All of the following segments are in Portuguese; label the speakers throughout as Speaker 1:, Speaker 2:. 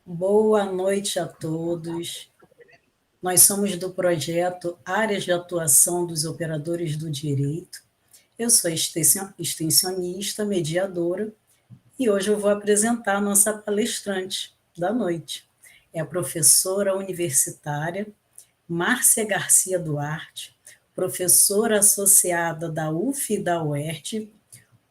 Speaker 1: Boa noite a todos. Nós somos do projeto Áreas de Atuação dos Operadores do Direito. Eu sou extensionista, mediadora, e hoje eu vou apresentar a nossa palestrante da noite. É a professora universitária Márcia Garcia Duarte, professora associada da UF e da UERJ,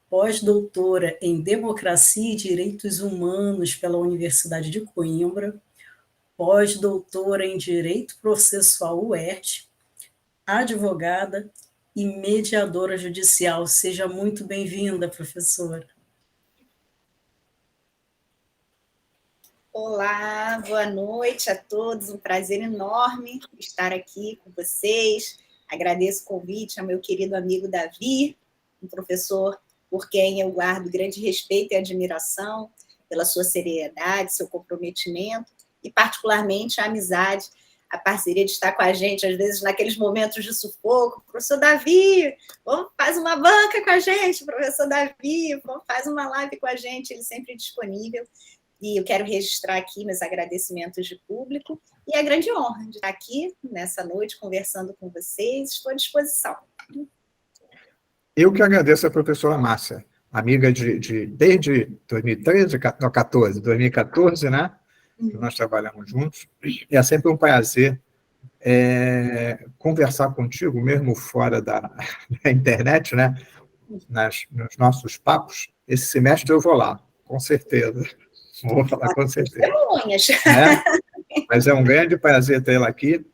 Speaker 1: pós-doutora em Democracia e Direitos Humanos pela Universidade de Coimbra, pós-doutora em Direito Processual UERJ, advogada e mediadora judicial. Seja muito bem-vinda, professora.
Speaker 2: Olá, boa noite a todos, um prazer enorme estar aqui com vocês. Agradeço o convite ao meu querido amigo Davi, um professor por quem eu guardo grande respeito e admiração pela sua seriedade, seu comprometimento e, particularmente, a amizade, a parceria de estar com a gente, às vezes, naqueles momentos de sufoco. Professor Davi, faz uma banca com a gente, professor Davi, faz uma live com a gente, ele sempre disponível. E eu quero registrar aqui meus agradecimentos de público e a grande honra de estar aqui nessa noite conversando com vocês. Estou à disposição.
Speaker 3: Eu que agradeço a professora Márcia, amiga desde 2013, não, 2014, né? Nós trabalhamos juntos. E é sempre um prazer conversar contigo, mesmo fora da internet, né? Nos nossos papos. Esse semestre eu vou lá, com certeza. Vou falar com certeza. Mas é um grande prazer tê-la aqui.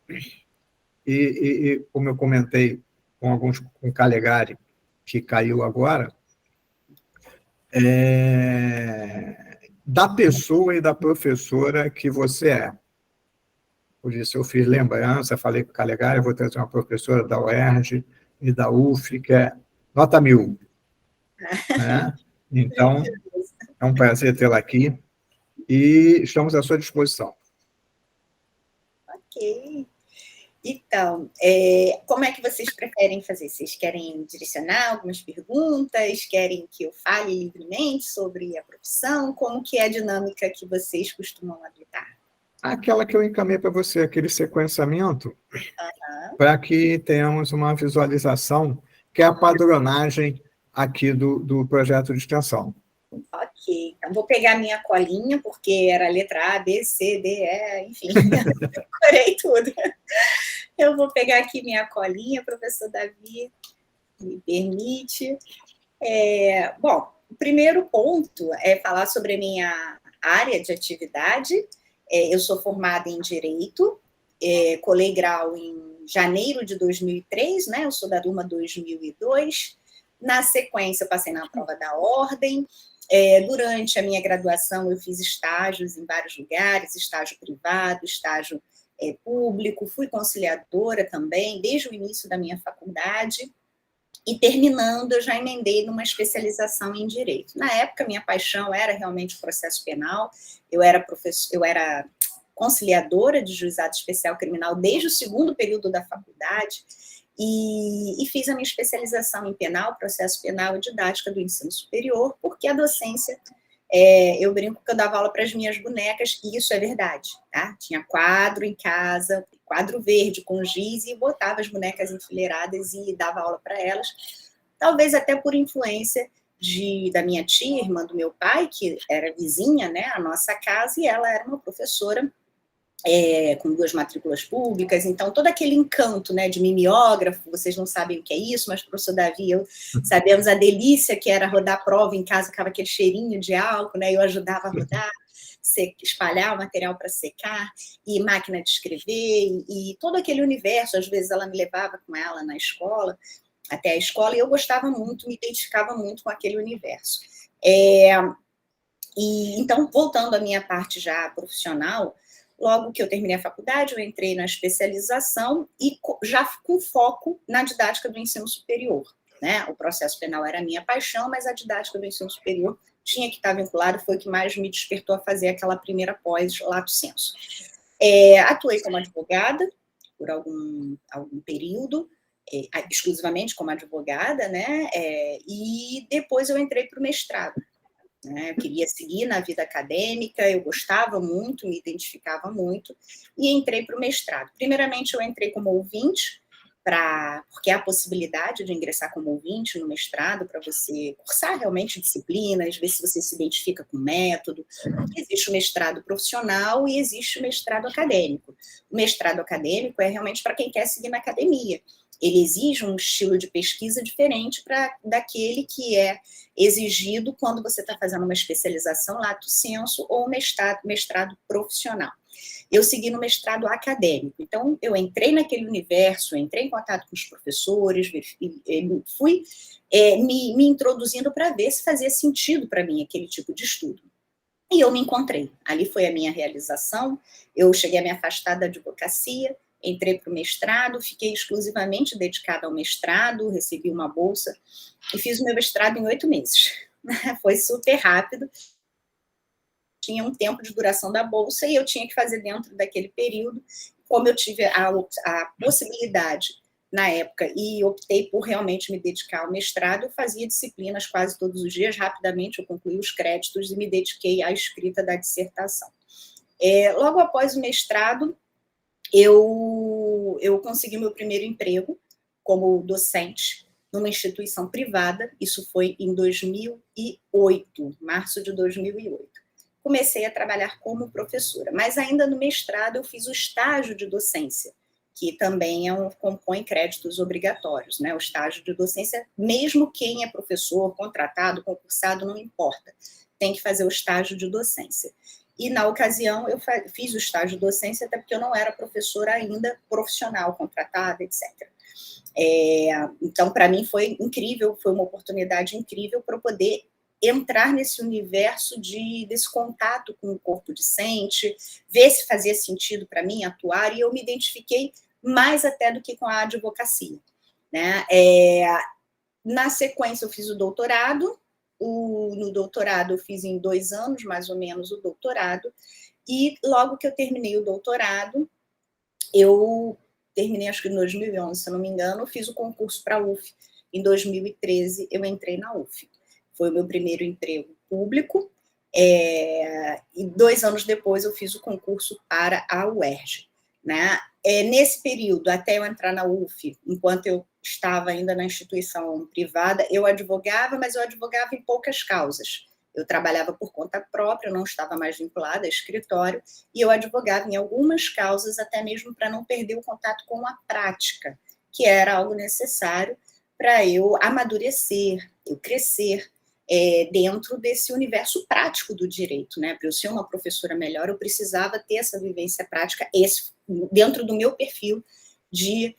Speaker 3: E como eu comentei com o Calegari, que caiu agora, da pessoa e da professora que você é. Por isso eu fiz lembrança, falei com o Calegari, eu vou trazer uma professora da UERJ e da UF, que é nota 1000. Né? Então, é um prazer tê-la aqui e estamos à sua disposição.
Speaker 2: Ok. Então, como é que vocês preferem fazer? Vocês querem direcionar algumas perguntas? Querem que eu fale livremente sobre a profissão? Como que é a dinâmica que vocês costumam adotar?
Speaker 3: Aquela que eu encaminhei para você, aquele sequenciamento, para que tenhamos uma visualização, que é a padronagem aqui do projeto de extensão.
Speaker 2: Ok, então vou pegar minha colinha, porque era a letra A, B, C, D, E, enfim, decorei tudo. Eu vou pegar aqui minha colinha, professor Davi, me permite. Bom, o primeiro ponto é falar sobre a minha área de atividade. Eu sou formada em Direito, colei grau em janeiro de 2003, né? Eu sou da turma 2002. Na sequência, eu passei na prova da ordem. Durante a minha graduação, eu fiz estágios em vários lugares, estágio privado, estágio público, fui conciliadora também, desde o início da minha faculdade, e terminando, eu já emendei numa especialização em Direito. Na época, minha paixão era realmente o processo penal, eu era conciliadora de juizado especial criminal desde o segundo período da faculdade, e fiz a minha especialização em penal, processo penal e didática do ensino superior, porque a docência, eu brinco que eu dava aula para as minhas bonecas, e isso é verdade, tá? Tinha quadro em casa, quadro verde com giz, e botava as bonecas enfileiradas e dava aula para elas, talvez até por influência da minha tia, irmã do meu pai, que era vizinha, né, à nossa casa, e ela era uma professora com 2 matrículas públicas, então todo aquele encanto, né, de mimeógrafo, vocês não sabem o que é isso, mas o professor Davi e eu sabemos a delícia que era rodar prova em casa, ficava aquele cheirinho de álcool, né, eu ajudava a rodar, espalhar o material para secar, e máquina de escrever, e todo aquele universo, às vezes ela me levava com ela na escola, até a escola, e eu gostava muito, me identificava muito com aquele universo. Então, voltando à minha parte já profissional, logo que eu terminei a faculdade, eu entrei na especialização e já com foco na didática do ensino superior, né? O processo penal era a minha paixão, mas a didática do ensino superior tinha que estar vinculada, foi o que mais me despertou a fazer aquela primeira pós lato sensu. Atuei como advogada por algum período, exclusivamente como advogada, né? E depois eu entrei para o mestrado. né? Eu queria seguir na vida acadêmica, eu gostava muito, me identificava muito, e entrei para o mestrado. Primeiramente, eu entrei como ouvinte, porque há a possibilidade de ingressar como ouvinte no mestrado, para você cursar realmente disciplinas, ver se você se identifica com o método. Existe o mestrado profissional e existe o mestrado acadêmico. O mestrado acadêmico é realmente para quem quer seguir na academia. Ele exige um estilo de pesquisa diferente daquele que é exigido quando você está fazendo uma especialização lato sensu ou mestrado profissional. Eu segui no mestrado acadêmico, então eu entrei naquele universo, entrei em contato com os professores, fui me introduzindo para ver se fazia sentido para mim aquele tipo de estudo. E eu me encontrei, ali foi a minha realização, eu cheguei a me afastar da advocacia, entrei para o mestrado, fiquei exclusivamente dedicada ao mestrado, recebi uma bolsa e fiz o meu mestrado em 8 meses. Foi super rápido, tinha um tempo de duração da bolsa e eu tinha que fazer dentro daquele período. Como eu tive a possibilidade na época e optei por realmente me dedicar ao mestrado, eu fazia disciplinas quase todos os dias, rapidamente eu concluí os créditos e me dediquei à escrita da dissertação. Logo após o mestrado, eu consegui meu primeiro emprego como docente numa instituição privada, isso foi em 2008, março de 2008. Comecei a trabalhar como professora, mas ainda no mestrado eu fiz o estágio de docência, que também compõe créditos obrigatórios, né? O estágio de docência, mesmo quem é professor, contratado, concursado, não importa, tem que fazer o estágio de docência. E, na ocasião, eu fiz o estágio de docência, até porque eu não era professora ainda profissional, contratada, etc. Então, para mim, foi incrível, foi uma oportunidade incrível para eu poder entrar nesse universo desse contato com o corpo discente, ver se fazia sentido para mim atuar, e eu me identifiquei mais até do que com a advocacia, né? Na sequência, eu fiz o doutorado, no doutorado eu fiz em 2 anos, mais ou menos, o doutorado, e logo que eu terminei o doutorado, eu terminei, acho que em 2011, se eu não me engano, fiz o concurso para a UF. Em 2013, eu entrei na UF. Foi o meu primeiro emprego público, e 2 anos depois eu fiz o concurso para a UERJ, né? Nesse período, até eu entrar na UF, enquanto eu estava ainda na instituição privada, eu advogava, mas eu advogava em poucas causas. Eu trabalhava por conta própria, eu não estava mais vinculada a escritório, e eu advogava em algumas causas, até mesmo para não perder o contato com a prática, que era algo necessário para eu amadurecer, eu crescer dentro desse universo prático do direito, né? Para eu ser uma professora melhor, eu precisava ter essa vivência prática, dentro do meu perfil de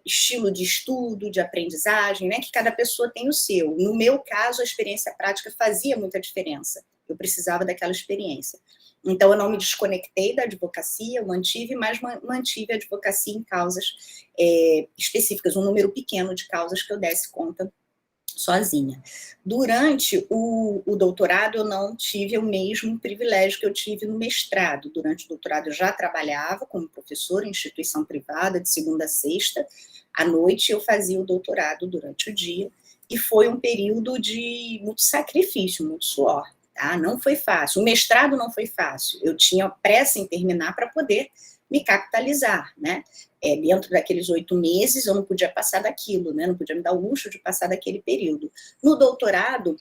Speaker 2: estilo de estudo, de aprendizagem, né? Que cada pessoa tem o seu. No meu caso, a experiência prática fazia muita diferença. Eu precisava daquela experiência. Então, eu não me desconectei da advocacia, eu mantive, mas mantive a advocacia em causas específicas, um número pequeno de causas que eu desse conta sozinha. Durante o doutorado, eu não tive o mesmo privilégio que eu tive no mestrado. Durante o doutorado, eu já trabalhava como professora em instituição privada, de segunda a sexta. À noite, eu fazia o doutorado durante o dia. E foi um período de muito sacrifício, muito suor. Tá? Não foi fácil. O mestrado não foi fácil. Eu tinha pressa em terminar para poder me capitalizar, né? Dentro daqueles 8 meses, eu não podia passar daquilo, né? Não podia me dar o luxo de passar daquele período. No doutorado,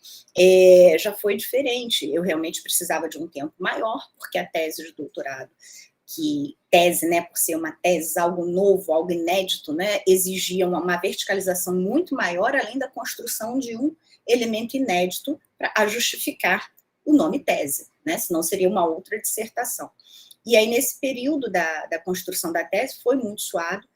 Speaker 2: já foi diferente. Eu realmente precisava de um tempo maior, porque a tese de doutorado, né, por ser uma tese, algo novo, algo inédito, né, exigia uma verticalização muito maior, além da construção de um elemento inédito para justificar o nome tese, né? Senão seria uma outra dissertação. E aí, nesse período da construção da tese, foi muito suado,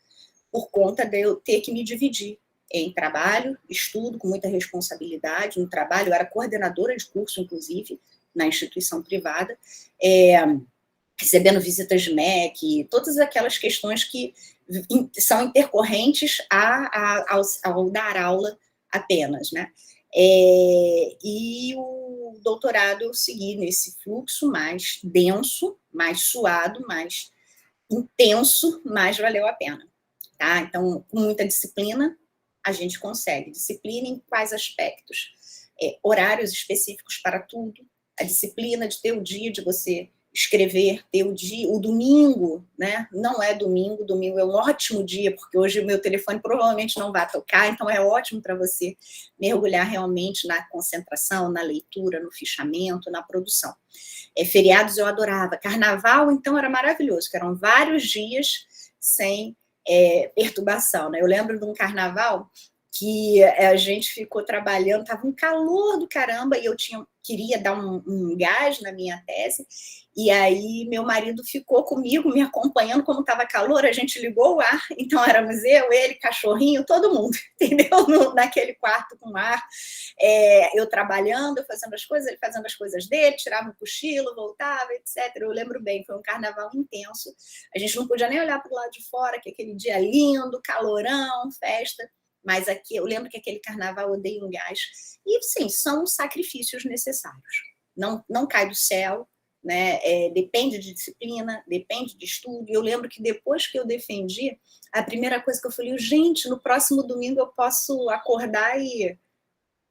Speaker 2: por conta de eu ter que me dividir em trabalho, estudo, com muita responsabilidade. No trabalho, eu era coordenadora de curso, inclusive, na instituição privada, recebendo visitas de MEC, todas aquelas questões que são intercorrentes ao dar aula apenas, né? E o doutorado eu segui nesse fluxo mais denso, mais suado, mais intenso, mas valeu a pena. Tá? Então, com muita disciplina, a gente consegue. Disciplina em quais aspectos? horários específicos para tudo, a disciplina de ter o dia de você escrever, ter o domingo, né? Não é domingo, domingo é um ótimo dia, porque hoje o meu telefone provavelmente não vai tocar, então é ótimo para você mergulhar realmente na concentração, na leitura, no fichamento, na produção. Feriados eu adorava, carnaval então era maravilhoso, que eram vários dias sem perturbação, né? Eu lembro de um carnaval que a gente ficou trabalhando, estava um calor do caramba, e eu queria dar um gás na minha tese, e aí meu marido ficou comigo, me acompanhando, como estava calor, a gente ligou o ar, então éramos eu, ele, cachorrinho, todo mundo, entendeu? Naquele quarto com ar, eu trabalhando, eu fazendo as coisas, ele fazendo as coisas dele, tirava um cochilo, voltava, etc. Eu lembro bem, foi um carnaval intenso, a gente não podia nem olhar para o lado de fora, que aquele dia lindo, calorão, festa, mas aqui eu lembro que aquele carnaval eu dei um gás. E, sim, são sacrifícios necessários. Não cai do céu, né? Depende de disciplina, depende de estudo. E eu lembro que depois que eu defendi, a primeira coisa que eu falei, gente, no próximo domingo eu posso acordar e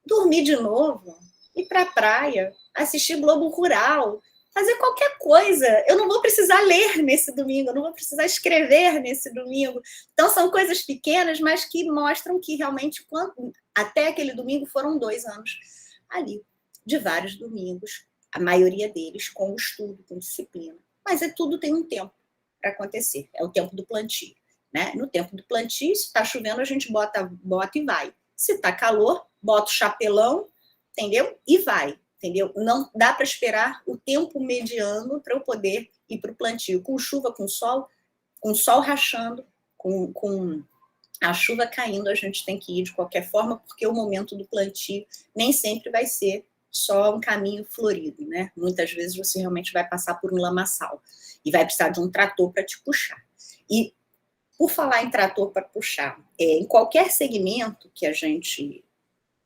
Speaker 2: dormir de novo, ir para a praia, assistir Globo Rural, fazer qualquer coisa. Eu não vou precisar ler nesse domingo, eu não vou precisar escrever nesse domingo. Então, são coisas pequenas, mas que mostram que realmente, até aquele domingo, foram 2 anos ali, de vários domingos, a maioria deles com estudo, com disciplina. Mas tudo tem um tempo para acontecer, é o tempo do plantio. Né? No tempo do plantio, se está chovendo, a gente bota e vai. Se está calor, bota o chapelão, entendeu? E vai. Entendeu? Não dá para esperar o tempo mediano para eu poder ir para o plantio. Com chuva, com sol rachando, com a chuva caindo, a gente tem que ir de qualquer forma, porque o momento do plantio nem sempre vai ser só um caminho florido, né? Muitas vezes você realmente vai passar por um lamaçal e vai precisar de um trator para te puxar. E, por falar em trator para puxar, em qualquer segmento que a gente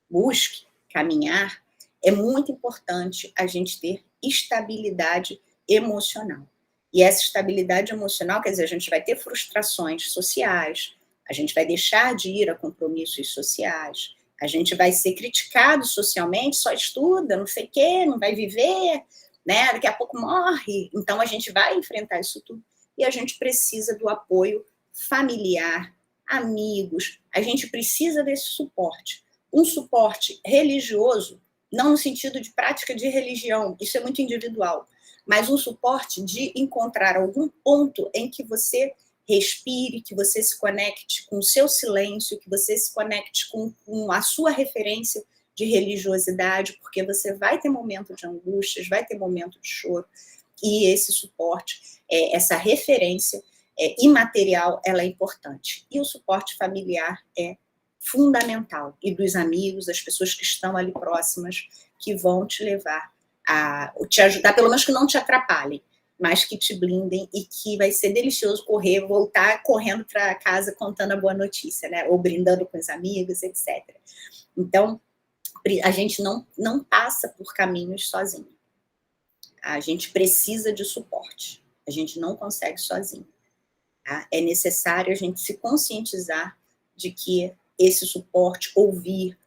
Speaker 2: busque caminhar, é muito importante a gente ter estabilidade emocional. E essa estabilidade emocional, quer dizer, a gente vai ter frustrações sociais, a gente vai deixar de ir a compromissos sociais, a gente vai ser criticado socialmente, só estuda, não sei o quê, não vai viver, né? Daqui a pouco morre. Então, a gente vai enfrentar isso tudo e a gente precisa do apoio familiar, amigos, a gente precisa desse suporte. Um suporte religioso, não no sentido de prática de religião, isso é muito individual, mas um suporte de encontrar algum ponto em que você respire, que você se conecte com o seu silêncio, que você se conecte com a sua referência de religiosidade, porque você vai ter momento de angústias, vai ter momento de choro, e esse suporte, essa referência imaterial, ela é importante. E o suporte familiar é fundamental, e dos amigos, das pessoas que estão ali próximas, que vão te levar a te ajudar, pelo menos que não te atrapalhem, mas que te blindem, e que vai ser delicioso voltar correndo para casa contando a boa notícia, né? Ou brindando com os amigos, etc. Então, a gente não passa por caminhos sozinho. A gente precisa de suporte. A gente não consegue sozinho. Tá? É necessário a gente se conscientizar de que esse suporte, ouvir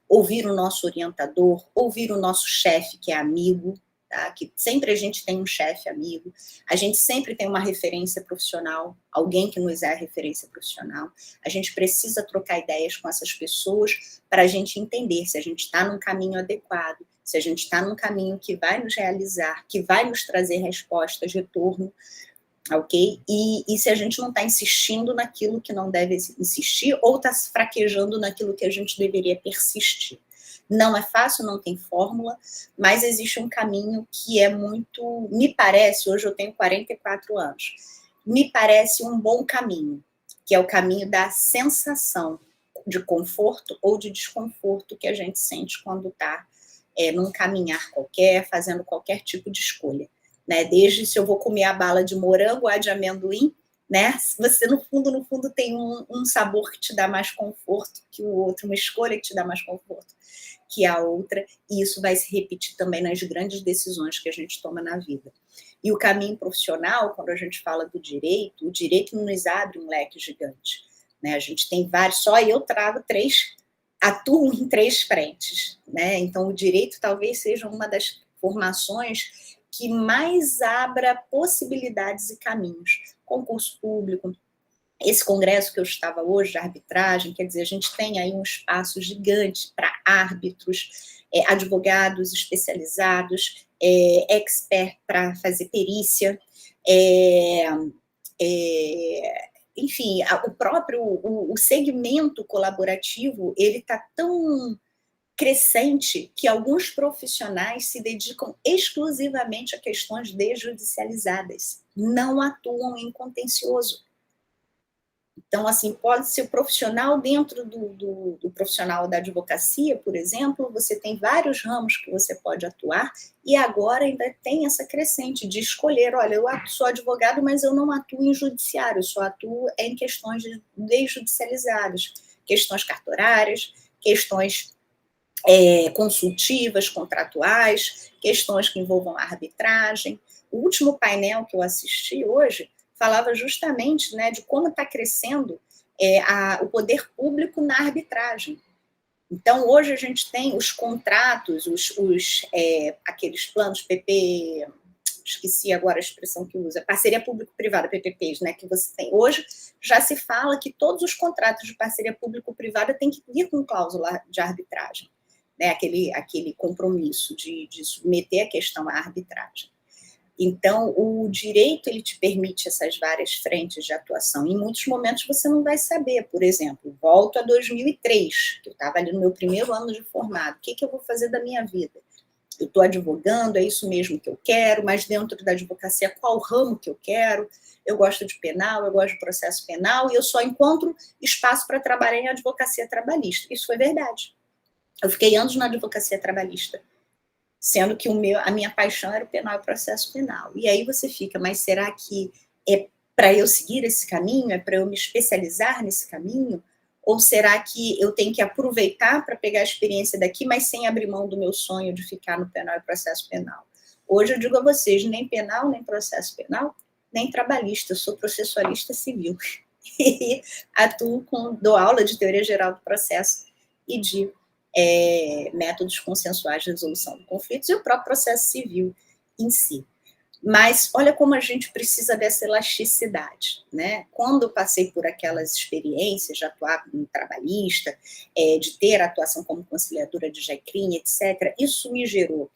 Speaker 2: o nosso orientador, ouvir o nosso chefe, que é amigo, tá? Que sempre a gente tem um chefe amigo, a gente sempre tem uma referência profissional, alguém que nos é referência profissional, a gente precisa trocar ideias com essas pessoas para a gente entender se a gente está num caminho adequado, se a gente está num caminho que vai nos realizar, que vai nos trazer respostas, retorno, ok? E se a gente não está insistindo naquilo que não deve insistir, ou está fraquejando naquilo que a gente deveria persistir. Não é fácil, não tem fórmula, mas existe um caminho que é muito, me parece, hoje eu tenho 44 anos, me parece um bom caminho, que é o caminho da sensação de conforto ou de desconforto que a gente sente quando está num caminhar qualquer, fazendo qualquer tipo de escolha. Né? Desde se eu vou comer a bala de morango ou a de amendoim, né? Você no fundo tem um sabor que te dá mais conforto que o outro, uma escolha que te dá mais conforto que a outra, e isso vai se repetir também nas grandes decisões que a gente toma na vida. E o caminho profissional, quando a gente fala do direito, o direito nos abre um leque gigante, né? A gente tem vários, só eu trago 3 atuam em 3 frentes, né? Então, o direito talvez seja uma das formações que mais abra possibilidades e caminhos. Concurso público, esse congresso que eu estava hoje, de arbitragem, quer dizer, a gente tem aí um espaço gigante para árbitros, advogados especializados, expert para fazer perícia, enfim, o segmento colaborativo, ele está tão crescente que alguns profissionais se dedicam exclusivamente a questões desjudicializadas, não atuam em contencioso. Então, assim, pode ser o profissional dentro do profissional da advocacia, por exemplo, você tem vários ramos que você pode atuar, e agora ainda tem essa crescente de escolher, olha, eu sou advogado, mas eu não atuo em judiciário, eu só atuo em questões desjudicializadas, questões cartorárias, questões consultivas, contratuais, questões que envolvam a arbitragem. O último painel que eu assisti hoje falava justamente, né, de como está crescendo o poder público na arbitragem. Então, hoje a gente tem os contratos, aqueles planos PP, esqueci agora a expressão que usa, parceria público-privada, PPPs, né, que você tem. Hoje já se fala que todos os contratos de parceria público-privada têm que vir com cláusula de arbitragem, né, aquele compromisso de submeter a questão à arbitragem. Então, o direito, ele te permite essas várias frentes de atuação. Em muitos momentos você não vai saber, por exemplo, volto a 2003, que eu estava ali no meu primeiro ano de formado, o que eu vou fazer da minha vida? Eu estou advogando, é isso mesmo que eu quero, mas dentro da advocacia, qual ramo que eu quero? Eu gosto de penal, eu gosto de processo penal, e eu só encontro espaço para trabalhar em advocacia trabalhista. Isso foi verdade. Eu fiquei anos na advocacia trabalhista, sendo que a minha paixão era o penal e o processo penal. E aí você fica, mas será que é para eu seguir esse caminho? É para eu me especializar nesse caminho? Ou será que eu tenho que aproveitar para pegar a experiência daqui, mas sem abrir mão do meu sonho de ficar no penal e processo penal? Hoje eu digo a vocês, nem penal, nem processo penal, nem trabalhista, eu sou processualista civil. E dou aula de teoria geral do processo e de métodos consensuais de resolução de conflitos e o próprio processo civil em si. Mas olha como a gente precisa dessa elasticidade, né? Quando eu passei por aquelas experiências de atuar como trabalhista, de ter atuação como conciliadora de JECRIM, etc., isso me gerou.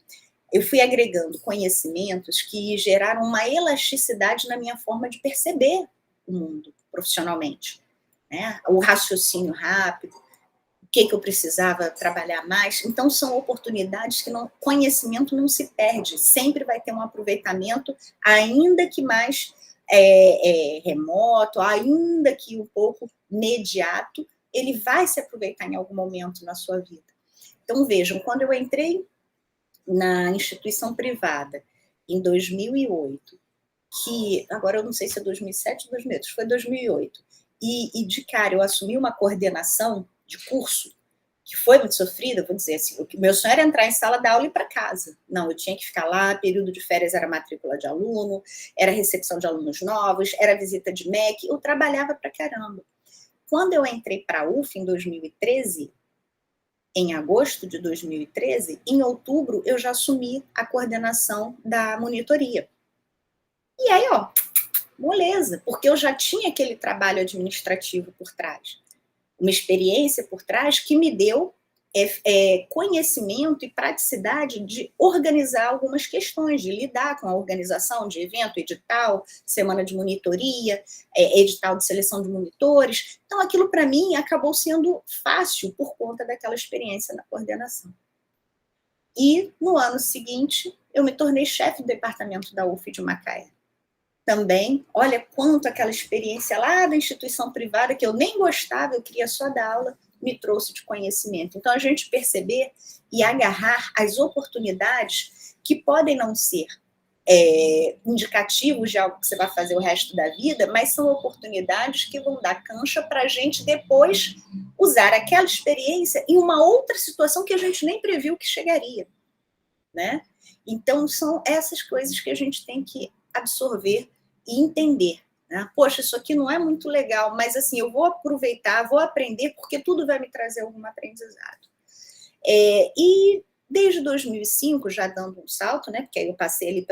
Speaker 2: Eu fui agregando conhecimentos que geraram uma elasticidade na minha forma de perceber o mundo profissionalmente, né? O raciocínio rápido, o que eu precisava trabalhar mais. Então, são oportunidades que conhecimento não se perde, sempre vai ter um aproveitamento, ainda que mais remoto, ainda que um pouco imediato, ele vai se aproveitar em algum momento na sua vida. Então, vejam, quando eu entrei na instituição privada, em 2008, que agora eu não sei se é 2007 ou 2008, foi 2008, e de cara eu assumi uma coordenação de curso, que foi muito sofrida, vou dizer assim, o meu sonho era entrar em sala de aula e ir para casa. Não, eu tinha que ficar lá, período de férias era matrícula de aluno, era recepção de alunos novos, era visita de MEC, eu trabalhava pra caramba. Quando eu entrei para a UF em 2013, em agosto de 2013, em outubro eu já assumi a coordenação da monitoria. E aí, ó, moleza, porque eu já tinha aquele trabalho administrativo por trás, uma experiência por trás que me deu conhecimento e praticidade de organizar algumas questões, de lidar com a organização de evento, edital, semana de monitoria, edital de seleção de monitores. Então, aquilo para mim acabou sendo fácil por conta daquela experiência na coordenação. E, no ano seguinte, eu me tornei chefe do departamento da UF de Macaé. Também, olha quanto aquela experiência lá da instituição privada, que eu nem gostava, eu queria só dar aula, me trouxe de conhecimento. Então, a gente perceber e agarrar as oportunidades que podem não ser indicativos de algo que você vai fazer o resto da vida, mas são oportunidades que vão dar cancha para a gente depois usar aquela experiência em uma outra situação que a gente nem previu que chegaria, né? Então, são essas coisas que a gente tem que absorver e entender, né? Poxa, isso aqui não é muito legal, mas assim, eu vou aproveitar, vou aprender, porque tudo vai me trazer algum aprendizado. E desde 2005, já dando um salto, né? Porque aí eu passei ali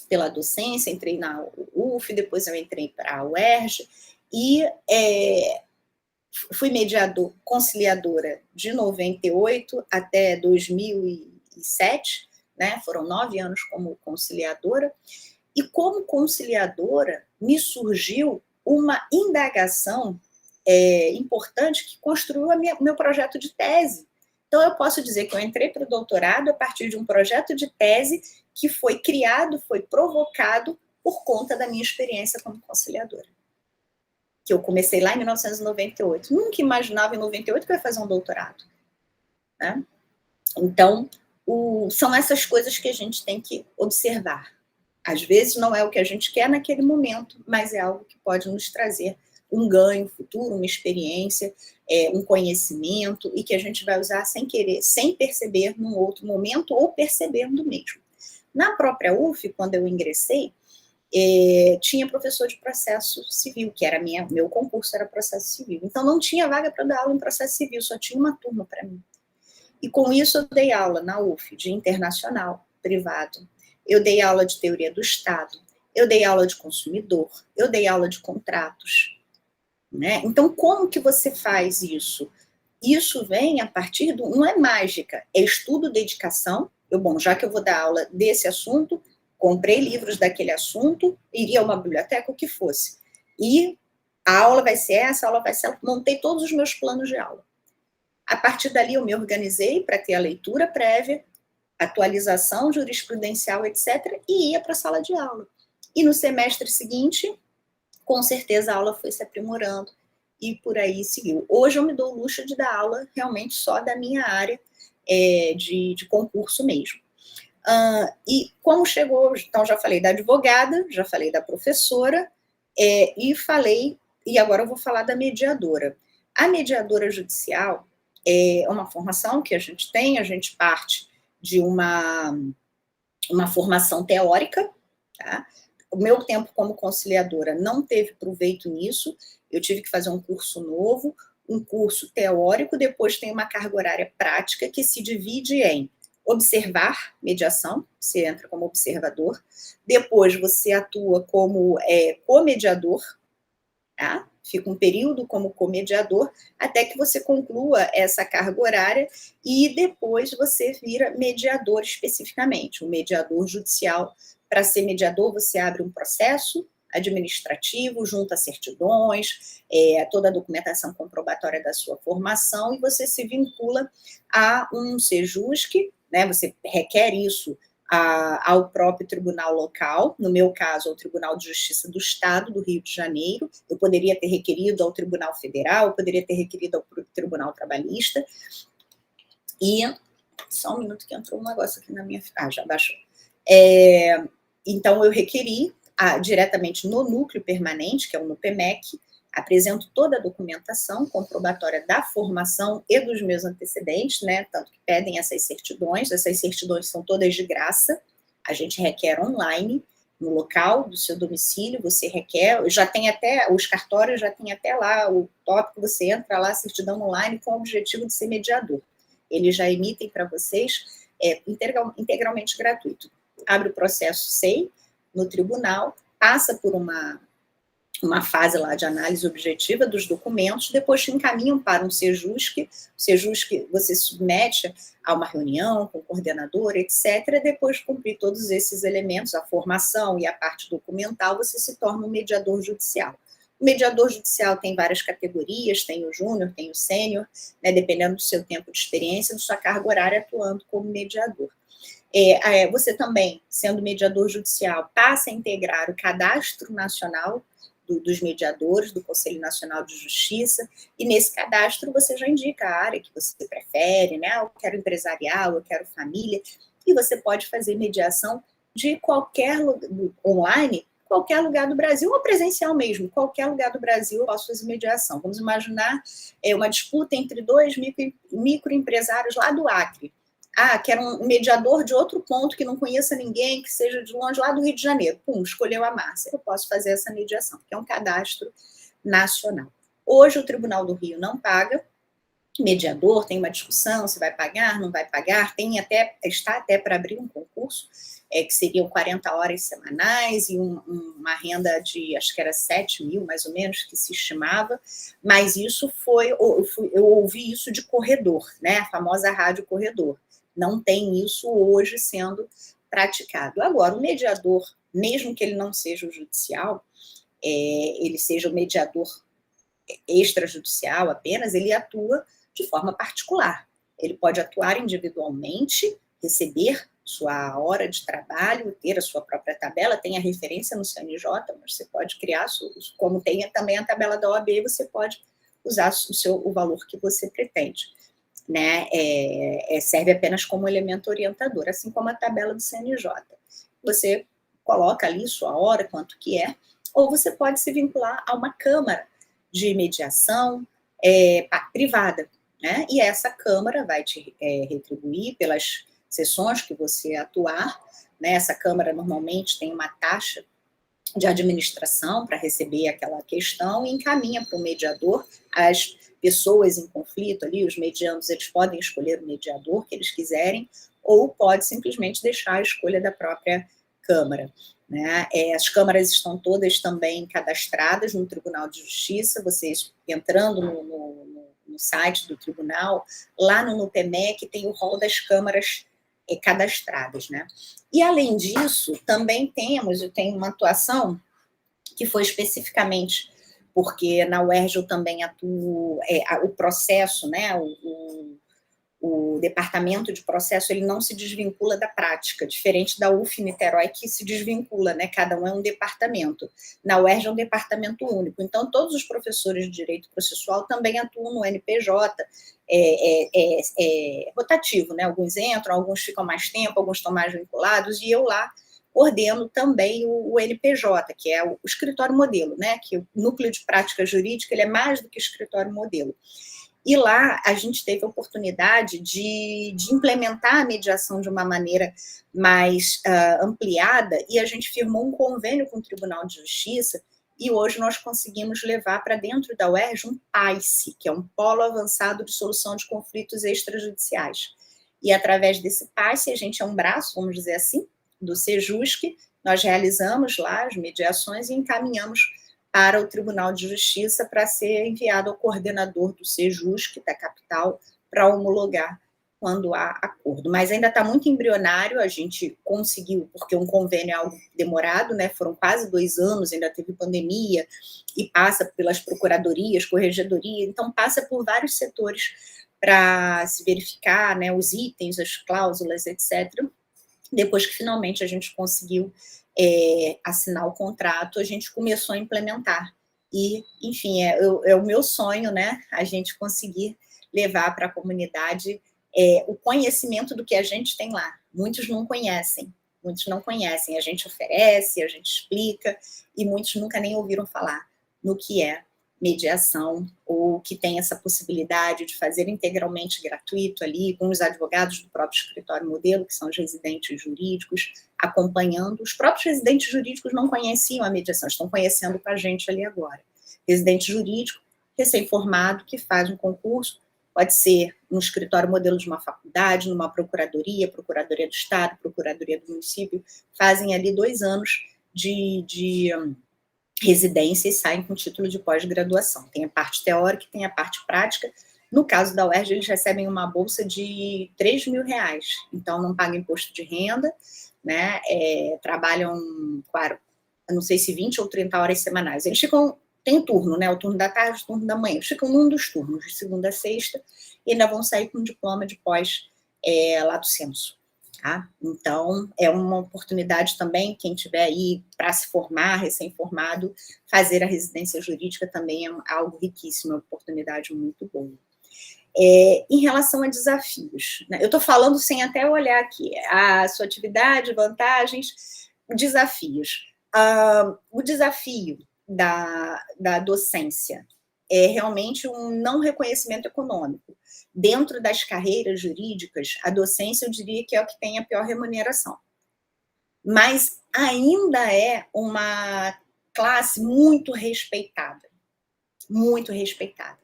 Speaker 2: pela docência, entrei na UF, depois eu entrei para a UERJ, e fui conciliadora de 98 até 2007, né? Foram 9 anos como conciliadora, e como conciliadora me surgiu uma indagação importante que construiu meu projeto de tese. Então, eu posso dizer que eu entrei para o doutorado a partir de um projeto de tese que foi criado, foi provocado por conta da minha experiência como conciliadora. Que eu comecei lá em 1998. Nunca imaginava em 98 que eu ia fazer um doutorado, né? Então, são essas coisas que a gente tem que observar. Às vezes não é o que a gente quer naquele momento, mas é algo que pode nos trazer um ganho futuro, uma experiência, um conhecimento, e que a gente vai usar sem querer, sem perceber num outro momento, ou percebendo mesmo. Na própria UF, quando eu ingressei, tinha professor de processo civil, que era meu concurso era processo civil. Então, não tinha vaga para dar aula em processo civil, só tinha uma turma para mim. E com isso, eu dei aula na UF de internacional, privado. Eu dei aula de teoria do Estado, eu dei aula de consumidor, eu dei aula de contratos, né? Então, como que você faz isso? Isso vem a partir não é mágica, é estudo, dedicação. Já que eu vou dar aula desse assunto, comprei livros daquele assunto, iria a uma biblioteca, o que fosse. E a aula vai ser essa, a aula vai ser... Montei todos os meus planos de aula. A partir dali, eu me organizei para ter a leitura prévia, atualização jurisprudencial, etc., e ia para a sala de aula. E no semestre seguinte, com certeza a aula foi se aprimorando, e por aí seguiu. Hoje eu me dou o luxo de dar aula realmente só da minha área de concurso mesmo. E como chegou, então já falei da advogada, já falei da professora, e agora eu vou falar da mediadora. A mediadora judicial é uma formação que a gente parte de uma formação teórica, tá? O meu tempo como conciliadora não teve proveito nisso, eu tive que fazer um curso novo, um curso teórico, depois tem uma carga horária prática que se divide em observar mediação, você entra como observador, depois você atua como comediador, tá? Fica um período como comediador, até que você conclua essa carga horária, e depois você vira mediador especificamente, um mediador judicial. Para ser mediador, você abre um processo administrativo, junta certidões, toda a documentação comprobatória da sua formação, e você se vincula a um Sejusc, né? Você requer isso ao próprio tribunal local, no meu caso, ao Tribunal de Justiça do Estado do Rio de Janeiro. Eu poderia ter requerido ao Tribunal Federal, eu poderia ter requerido ao Tribunal Trabalhista, e só um minuto que entrou um negócio aqui na minha... já baixou. Então, eu requeri diretamente no núcleo permanente, que é o NUPEMEC, apresento toda a documentação comprobatória da formação e dos meus antecedentes, né, tanto que pedem essas certidões são todas de graça, a gente requer online, no local do seu domicílio, você requer, os cartórios já tem até lá o tópico, você entra lá, certidão online, com o objetivo de ser mediador. Eles já emitem para vocês, integralmente gratuito. Abre o processo SEI no tribunal, passa por uma fase lá de análise objetiva dos documentos, depois te encaminham para um Sejusc, você submete a uma reunião com o coordenador, etc., depois de cumprir todos esses elementos, a formação e a parte documental, você se torna um mediador judicial. O mediador judicial tem várias categorias, tem o júnior, tem o sênior, né, dependendo do seu tempo de experiência, da sua carga horária atuando como mediador. Você também, sendo mediador judicial, passa a integrar o cadastro nacional dos mediadores, do Conselho Nacional de Justiça, e nesse cadastro você já indica a área que você prefere, né? Eu quero empresarial, eu quero família, e você pode fazer mediação de qualquer lugar, online, qualquer lugar do Brasil, ou presencial mesmo, qualquer lugar do Brasil eu posso fazer mediação. Vamos imaginar uma disputa entre dois microempresários lá do Acre. quero um mediador de outro ponto que não conheça ninguém, que seja de longe, lá do Rio de Janeiro. Pum, escolheu a Márcia. Eu posso fazer essa mediação, que é um cadastro nacional. Hoje, o Tribunal do Rio não paga mediador, tem uma discussão se vai pagar, não vai pagar, está até para abrir um concurso, que seriam 40 horas semanais e uma renda de, acho que era 7 mil, mais ou menos, que se estimava, mas isso eu ouvi isso de corredor, né, a famosa rádio corredor. Não tem isso hoje sendo praticado. Agora, o mediador, mesmo que ele não seja o judicial, ele seja o mediador extrajudicial apenas, ele atua de forma particular. Ele pode atuar individualmente, receber sua hora de trabalho, ter a sua própria tabela, tem a referência no CNJ, mas você pode criar, como tem também a tabela da OAB, você pode usar o valor que você pretende. Né? Serve apenas como elemento orientador, assim como a tabela do CNJ. Você coloca ali sua hora, quanto que é, ou você pode se vincular a uma câmara de mediação privada, né? E essa câmara vai te retribuir pelas sessões que você atuar, né? Essa câmara normalmente tem uma taxa de administração para receber aquela questão e encaminha para o mediador. As pessoas em conflito ali, os mediandos, eles podem escolher o mediador que eles quiserem ou pode simplesmente deixar a escolha da própria Câmara. Né? As câmaras estão todas também cadastradas no Tribunal de Justiça, vocês entrando no site do tribunal, lá no NUPEMEC tem o rol das câmaras cadastradas. Né? E, além disso, também eu tenho uma atuação que foi especificamente porque na UERJ eu também atuo, o processo, né, o departamento de processo, ele não se desvincula da prática, diferente da UF Niterói, que se desvincula, né, cada um é um departamento. Na UERJ é um departamento único, então todos os professores de direito processual também atuam no NPJ, rotativo, né, alguns entram, alguns ficam mais tempo, alguns estão mais vinculados, e eu lá coordeno também o NPJ, que é o escritório modelo, né, que o núcleo de prática jurídica ele é mais do que escritório modelo. E lá a gente teve a oportunidade de implementar a mediação de uma maneira mais ampliada, e a gente firmou um convênio com o Tribunal de Justiça, e hoje nós conseguimos levar para dentro da UERJ um PAICE, que é um Polo Avançado de Solução de Conflitos Extrajudiciais. E através desse PAICE, a gente é um braço, vamos dizer assim, do SEJUSC, nós realizamos lá as mediações e encaminhamos para o Tribunal de Justiça para ser enviado ao coordenador do SEJUSC, da capital, para homologar quando há acordo. Mas ainda está muito embrionário, a gente conseguiu, porque um convênio é algo demorado, né? Foram quase 2 anos, ainda teve pandemia, e passa pelas procuradorias, corregedoria, então passa por vários setores para se verificar, né, os itens, as cláusulas, etc., depois que finalmente a gente conseguiu assinar o contrato, a gente começou a implementar. E, enfim, é o meu sonho, né, a gente conseguir levar para a comunidade o conhecimento do que a gente tem lá. Muitos não conhecem, a gente oferece, a gente explica, e muitos nunca nem ouviram falar no que é mediação, ou que tem essa possibilidade de fazer integralmente gratuito ali, com os advogados do próprio escritório modelo, que são os residentes jurídicos, acompanhando. Os próprios residentes jurídicos não conheciam a mediação, estão conhecendo com a gente ali agora. Residente jurídico, recém-formado, que faz um concurso, pode ser no escritório modelo de uma faculdade, numa procuradoria do Estado, procuradoria do município, fazem ali 2 anos de residência e saem com título de pós-graduação. Tem a parte teórica e tem a parte prática. No caso da UERJ, eles recebem uma bolsa de R$3.000, então não pagam imposto de renda, né? Trabalham, claro, não sei se 20 ou 30 horas semanais. Eles tem turno, né? O turno da tarde, o turno da manhã. Eles ficam num dos turnos, de segunda a sexta, e ainda vão sair com um diploma de pós lato sensu. Tá? Então, é uma oportunidade também, quem tiver aí para se formar, recém-formado, fazer a residência jurídica também é algo riquíssimo, uma oportunidade muito boa. Em relação a desafios, né? Eu estou falando sem até olhar aqui, a sua atividade, vantagens, desafios. O desafio da docência realmente um não reconhecimento econômico. Dentro das carreiras jurídicas, a docência, eu diria que é o que tem a pior remuneração. Mas ainda é uma classe muito respeitada. Muito respeitada.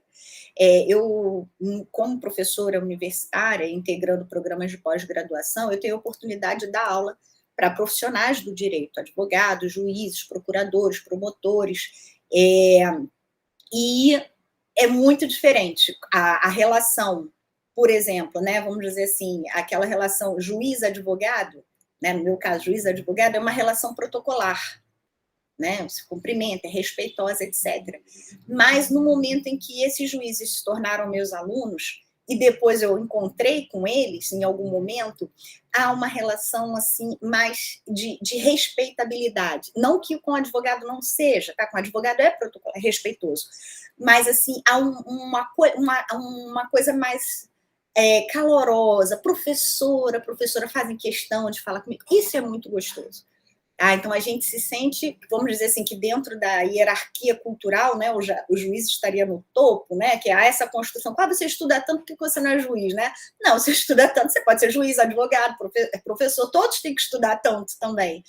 Speaker 2: Eu, como professora universitária, integrando programas de pós-graduação, eu tenho a oportunidade de dar aula para profissionais do direito, advogados, juízes, procuradores, promotores, e é muito diferente a relação, por exemplo, né, vamos dizer assim, aquela relação juiz-advogado, né, no meu caso, juiz-advogado, é uma relação protocolar, né, se cumprimenta, é respeitosa, etc. Mas no momento em que esses juízes se tornaram meus alunos, e depois eu encontrei com eles em algum momento, há uma relação assim mais de respeitabilidade. Não que com o advogado não seja, tá? Com o advogado é protocolar, é respeitoso, mas assim há uma coisa mais calorosa, professora fazem questão de falar comigo. Isso é muito gostoso. Então, a gente se sente, vamos dizer assim, que dentro da hierarquia cultural, né, o juiz estaria no topo, né, que há essa construção. Você estuda tanto, por que você não é juiz, né? Não, você estuda tanto, você pode ser juiz, advogado, professor, todos têm que estudar tanto também,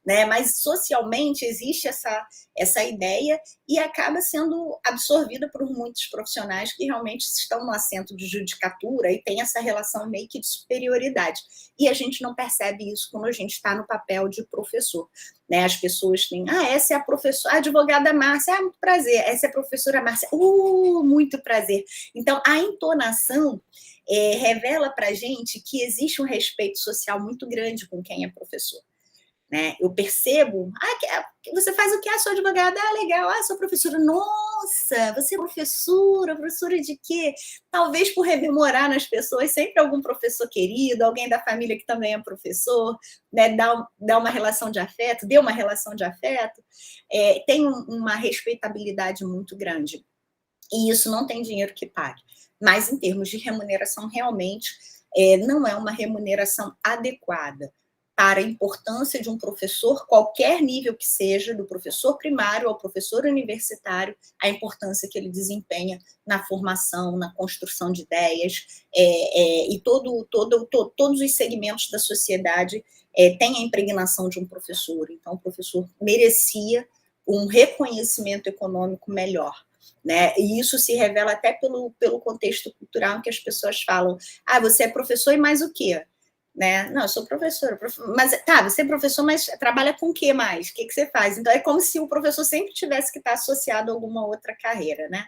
Speaker 2: né? Mas socialmente existe essa ideia e acaba sendo absorvida por muitos profissionais que realmente estão no assento de judicatura e tem essa relação meio que de superioridade. E a gente não percebe isso quando a gente está no papel de professor, né? As pessoas têm, essa é a professora, a advogada Márcia, muito prazer, essa é a professora Márcia, muito prazer. Então, a entonação revela para a gente que existe um respeito social muito grande com quem é professor. Né? Eu percebo, você faz o que? Sou advogada, legal, sou professora, nossa, você é professora de quê? Talvez por rememorar nas pessoas sempre algum professor querido, alguém da família que também é professor, né? Dá uma relação de afeto, deu uma relação de afeto, tem uma respeitabilidade muito grande, e isso não tem dinheiro que pague, mas em termos de remuneração, realmente não é uma remuneração adequada para a importância de um professor, qualquer nível que seja, do professor primário ao professor universitário, a importância que ele desempenha na formação, na construção de ideias, e todos os segmentos da sociedade têm a impregnação de um professor. Então, o professor merecia um reconhecimento econômico melhor. Né? E isso se revela até pelo contexto cultural em que as pessoas falam, você é professor e mais o quê? Né? Não, eu sou professora, mas você é professor, mas trabalha com o que mais? O que você faz? Então, é como se o professor sempre tivesse que estar associado a alguma outra carreira, né?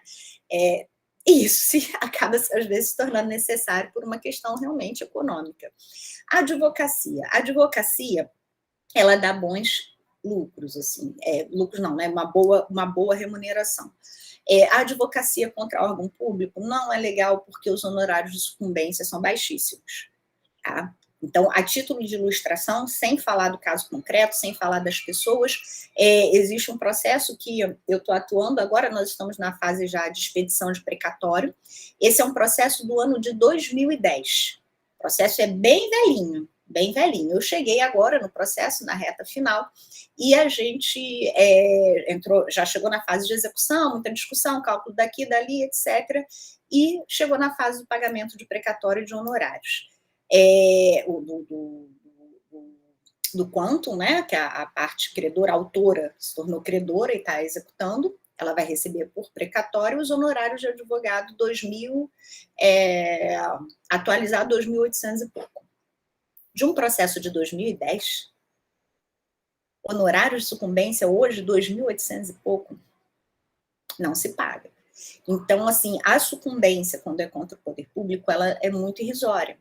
Speaker 2: E isso acaba, às vezes, se tornando necessário por uma questão realmente econômica. A advocacia, ela dá bons lucros, assim, lucros não, né? Uma boa remuneração. A advocacia contra órgão público não é legal porque os honorários de sucumbência são baixíssimos, tá? Então, a título de ilustração, sem falar do caso concreto, sem falar das pessoas, existe um processo que eu estou atuando agora, nós estamos na fase já de expedição de precatório. Esse é um processo do ano de 2010. O processo é bem velhinho, bem velhinho. Eu cheguei agora no processo, na reta final, e a gente já chegou na fase de execução, muita discussão, cálculo daqui, dali, etc., e chegou na fase do pagamento de precatório e de honorários. Do quantum, né, que a parte credora, autora, se tornou credora e está executando, ela vai receber por precatório os honorários de advogado atualizado 2.800 e pouco. De um processo de 2010, honorários de sucumbência hoje, 2.800 e pouco, não se paga. Então, assim, a sucumbência, quando é contra o poder público, ela é muito irrisória.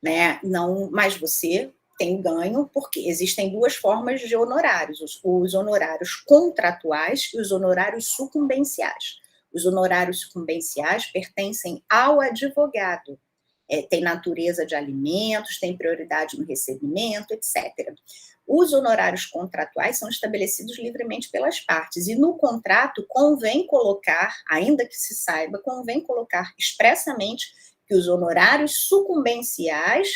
Speaker 2: Né? Não, mas você tem ganho, porque existem duas formas de honorários, os honorários contratuais e os honorários sucumbenciais. Os honorários sucumbenciais pertencem ao advogado, tem natureza de alimentos, tem prioridade no recebimento, etc. Os honorários contratuais são estabelecidos livremente pelas partes, e no contrato convém colocar, ainda que se saiba, convém colocar expressamente que os honorários sucumbenciais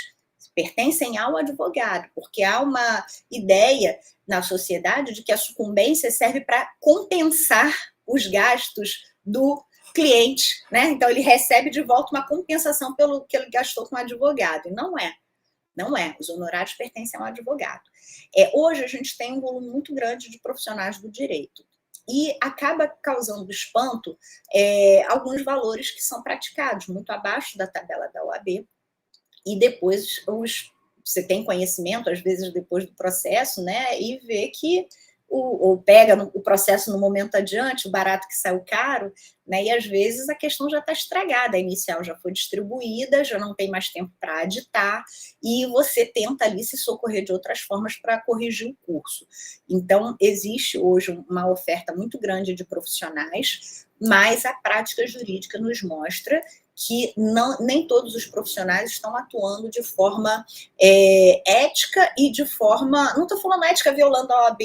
Speaker 2: pertencem ao advogado, porque há uma ideia na sociedade de que a sucumbência serve para compensar os gastos do cliente, né? Então ele recebe de volta uma compensação pelo que ele gastou com o advogado. E não é. Não é. Os honorários pertencem ao advogado. Hoje a gente tem um volume muito grande de profissionais do direito. E acaba causando espanto alguns valores que são praticados, muito abaixo da tabela da OAB. E depois você tem conhecimento, às vezes depois do processo, né? E vê que ou pega o processo no momento adiante, o barato que saiu caro, né? E às vezes a questão já está estragada, a inicial já foi distribuída, já não tem mais tempo para aditar, e você tenta ali se socorrer de outras formas para corrigir o curso. Então, existe hoje uma oferta muito grande de profissionais, mas a prática jurídica nos mostra que nem todos os profissionais estão atuando de forma ética e de forma... Não estou falando ética violando a OAB,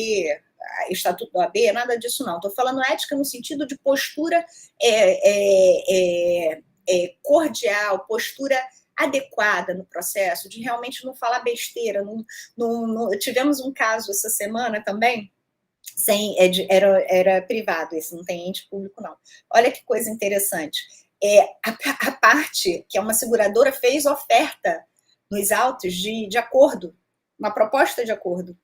Speaker 2: Estatuto da OAB, nada disso não. Estou falando ética no sentido de postura cordial, postura adequada no processo, de realmente não falar besteira. Tivemos um caso essa semana também, era privado, esse não tem ente público não. Olha que coisa interessante. A parte, que é uma seguradora, fez oferta nos autos de acordo, uma proposta de acordo.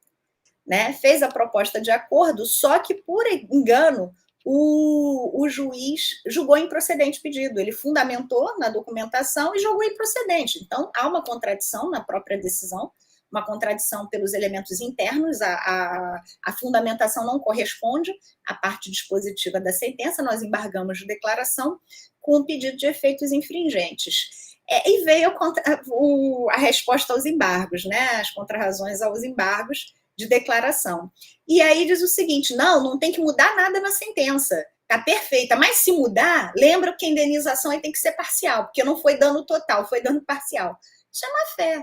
Speaker 2: Né? Fez a proposta de acordo, só que, por engano, o juiz julgou improcedente o pedido. Ele fundamentou na documentação e julgou improcedente. Então, há uma contradição na própria decisão, uma contradição pelos elementos internos, a fundamentação não corresponde à parte dispositiva da sentença, nós embargamos de declaração com o pedido de efeitos infringentes. E veio a resposta aos embargos, né? As contrarrazões aos embargos de declaração. E aí diz o seguinte, não tem que mudar nada na sentença, tá perfeita, mas se mudar, lembra que a indenização aí tem que ser parcial, porque não foi dano total, foi dano parcial. Isso é má fé,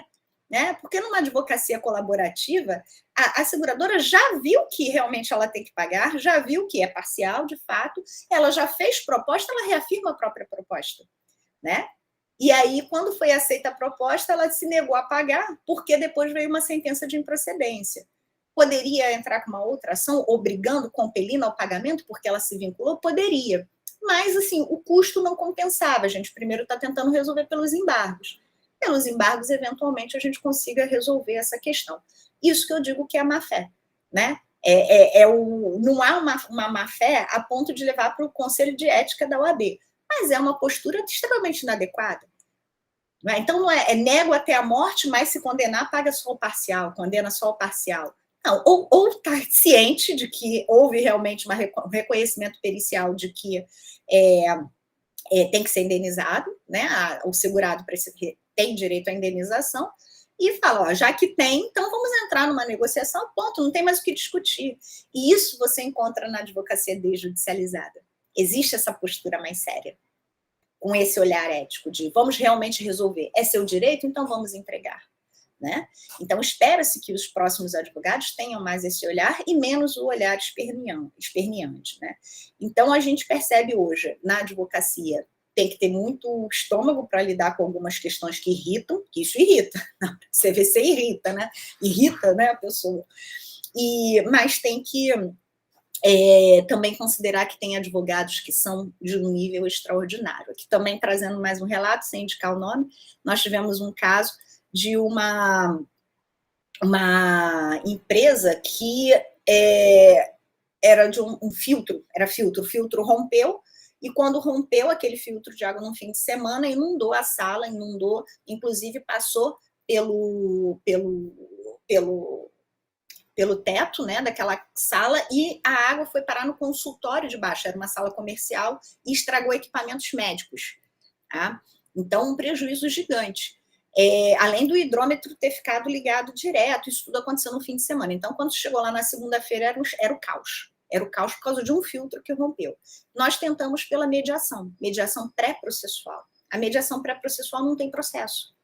Speaker 2: né? Porque numa advocacia colaborativa, a seguradora já viu que realmente ela tem que pagar, já viu que é parcial, de fato, ela já fez proposta, ela reafirma a própria proposta, né? E aí, quando foi aceita a proposta, ela se negou a pagar, porque depois veio uma sentença de improcedência. Poderia entrar com uma outra ação, obrigando, compelindo ao pagamento, porque ela se vinculou? Poderia. Mas, assim, o custo não compensava. A gente primeiro está tentando resolver pelos embargos. Pelos embargos, eventualmente, a gente consiga resolver essa questão. Isso que eu digo que é má-fé, né? Não há uma má-fé a ponto de levar para o Conselho de Ética da OAB, mas é uma postura extremamente inadequada. Então, não nego até a morte, mas se condenar, paga só o parcial, condena só o parcial. Não, ou está ciente de que houve realmente um reconhecimento pericial de que tem que ser indenizado, né? O segurado tem direito à indenização, e fala, já que tem, então vamos entrar numa negociação, ponto, não tem mais o que discutir. E isso você encontra na advocacia desjudicializada. Existe essa postura mais séria, com esse olhar ético de vamos realmente resolver. É seu direito, então vamos entregar. Né? Então, espera-se que os próximos advogados tenham mais esse olhar e menos o olhar esperneante. Né? Então, a gente percebe hoje, na advocacia, tem que ter muito estômago para lidar com algumas questões que irritam, que isso irrita. CVC irrita, né? Irrita, né, a pessoa. Mas tem que também considerar que tem advogados que são de um nível extraordinário. Aqui também, trazendo mais um relato, sem indicar o nome, nós tivemos um caso de uma empresa que era de um filtro, o filtro rompeu, e quando rompeu aquele filtro de água no fim de semana, inundou a sala, inclusive passou pelo teto, né, daquela sala, e a água foi parar no consultório de baixo, era uma sala comercial, e estragou equipamentos médicos. Tá? Então, um prejuízo gigante. Além do hidrômetro ter ficado ligado direto, isso tudo aconteceu no fim de semana. Então, quando chegou lá na segunda-feira, era o caos. Era o caos por causa de um filtro que rompeu. Nós tentamos pela mediação pré-processual. A mediação pré-processual não tem processo,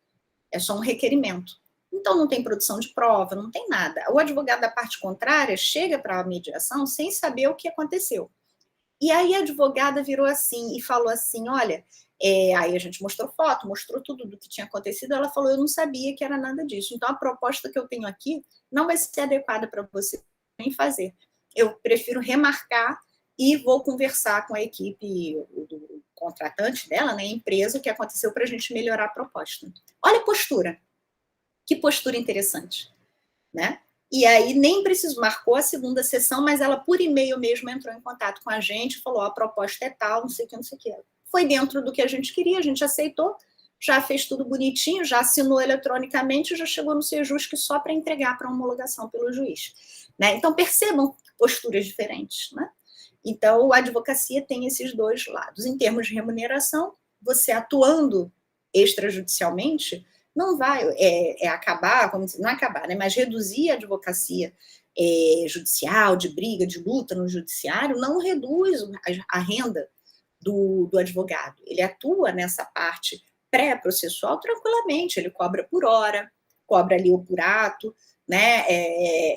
Speaker 2: é só um requerimento. Então, não tem produção de prova, não tem nada. O advogado da parte contrária chega para a mediação sem saber o que aconteceu. E aí a advogada virou assim e falou assim, olha, aí a gente mostrou foto, mostrou tudo do que tinha acontecido, ela falou, eu não sabia que era nada disso. Então, a proposta que eu tenho aqui não vai ser adequada para você nem fazer. Eu prefiro remarcar e vou conversar com a equipe contratante dela, né, a empresa, o que aconteceu para a gente melhorar a proposta. Olha a postura. Que postura interessante, né? E aí nem precisou, marcou a segunda sessão, mas ela por e-mail mesmo entrou em contato com a gente, falou, a proposta é tal, não sei o que, não sei o que. Foi dentro do que a gente queria, a gente aceitou, já fez tudo bonitinho, já assinou eletronicamente, já chegou no Sejusc só para entregar para homologação pelo juiz. Né? Então, percebam posturas diferentes. Né? Então, a advocacia tem esses dois lados. Em termos de remuneração, você atuando extrajudicialmente, não vai acabar, como dizer, não acabar, né? Mas reduzir a advocacia judicial, de briga, de luta no judiciário, não reduz a renda do advogado. Ele atua nessa parte pré-processual tranquilamente, ele cobra por hora, cobra ali o por ato, né?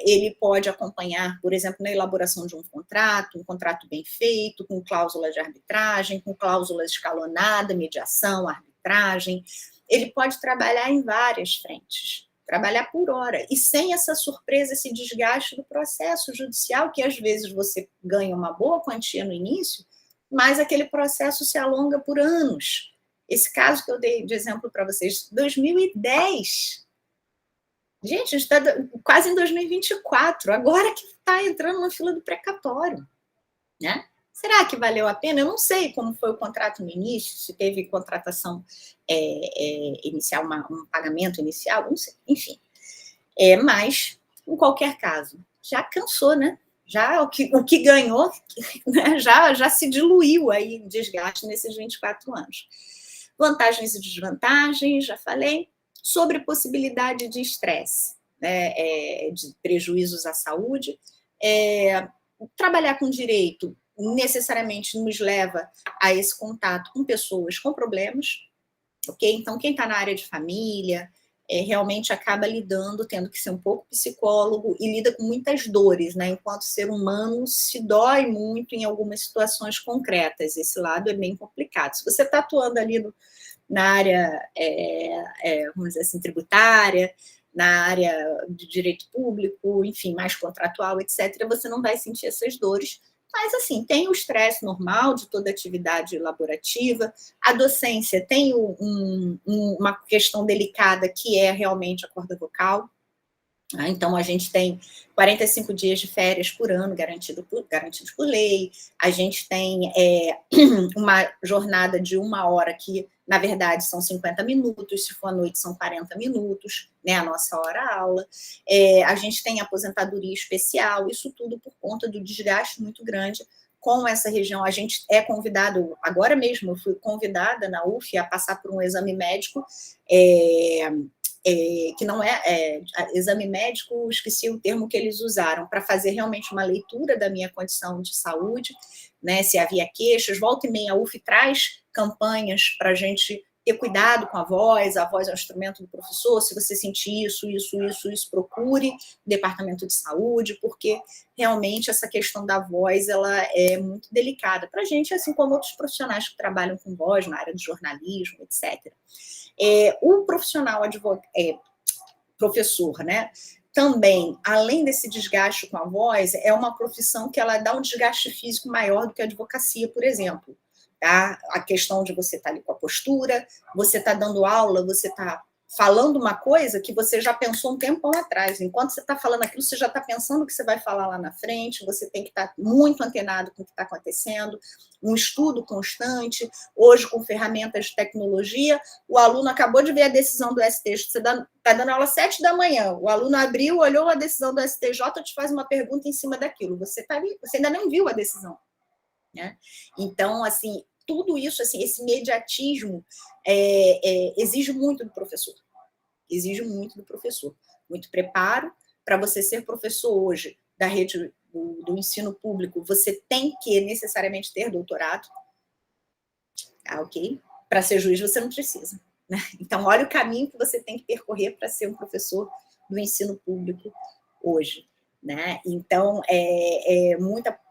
Speaker 2: Ele pode acompanhar, por exemplo, na elaboração de um contrato bem feito, com cláusula de arbitragem, com cláusula escalonada, mediação, arbitragem. Ele pode trabalhar em várias frentes, trabalhar por hora, e sem essa surpresa, esse desgaste do processo judicial, que às vezes você ganha uma boa quantia no início, mas aquele processo se alonga por anos. Esse caso que eu dei de exemplo para vocês, 2010. Gente, a gente está quase em 2024, agora que está entrando na fila do precatório, né? Será que valeu a pena? Eu não sei como foi o contrato no início, se teve contratação inicial, um pagamento inicial, não sei, enfim. Mas, em qualquer caso, já cansou, né? Já o que ganhou, né? já se diluiu aí o desgaste nesses 24 anos. Vantagens e desvantagens, já falei. Sobre possibilidade de estresse, né? De prejuízos à saúde. Trabalhar com direito necessariamente nos leva a esse contato com pessoas com problemas, ok? Então, quem está na área de família realmente acaba lidando, tendo que ser um pouco psicólogo e lida com muitas dores, né? Enquanto ser humano se dói muito em algumas situações concretas. Esse lado é bem complicado. Se você está atuando ali na área, vamos dizer assim, tributária, na área de direito público, enfim, mais contratual, etc., você não vai sentir essas dores. Mas, assim, tem o estresse normal de toda atividade laborativa. A docência tem uma questão delicada, que é realmente a corda vocal. Então, a gente tem 45 dias de férias por ano garantidos por lei. A gente tem uma jornada de 1 hora que, na verdade, são 50 minutos. Se for à noite, são 40 minutos, né, a nossa hora-aula. A gente tem aposentadoria especial, isso tudo por conta do desgaste muito grande com essa região. A gente é convidado, agora mesmo eu fui convidada na UF a passar por um exame médico, que não exame médico, esqueci o termo que eles usaram, para fazer realmente uma leitura da minha condição de saúde, né, se havia queixas. Volta e meia, a UF traz campanhas para a gente ter cuidado com a voz é um instrumento do professor, se você sentir isso, procure o departamento de saúde, porque realmente essa questão da voz, ela é muito delicada para a gente, assim como outros profissionais que trabalham com voz na área do jornalismo, etc. O profissional professor, né, também, além desse desgaste com a voz, é uma profissão que ela dá um desgaste físico maior do que a advocacia, por exemplo. Tá? A questão de você estar ali com a postura, você está dando aula, você está falando uma coisa que você já pensou um tempão atrás. Enquanto você está falando aquilo, você já está pensando o que você vai falar lá na frente, você tem que estar muito antenado com o que está acontecendo, um estudo constante. Hoje, com ferramentas de tecnologia, o aluno acabou de ver a decisão do STJ, você está dando aula às 7 da manhã, o aluno abriu, olhou a decisão do STJ, te faz uma pergunta em cima daquilo, você ainda não viu a decisão. Né? Então, assim, tudo isso, assim, esse mediatismo exige muito do professor. Exige muito do professor. Muito preparo. Para você ser professor hoje da rede do ensino público, você tem que necessariamente ter doutorado. Ok? Para ser juiz, você não precisa. Né? Então, olha o caminho que você tem que percorrer para ser um professor do ensino público hoje. Né? Então,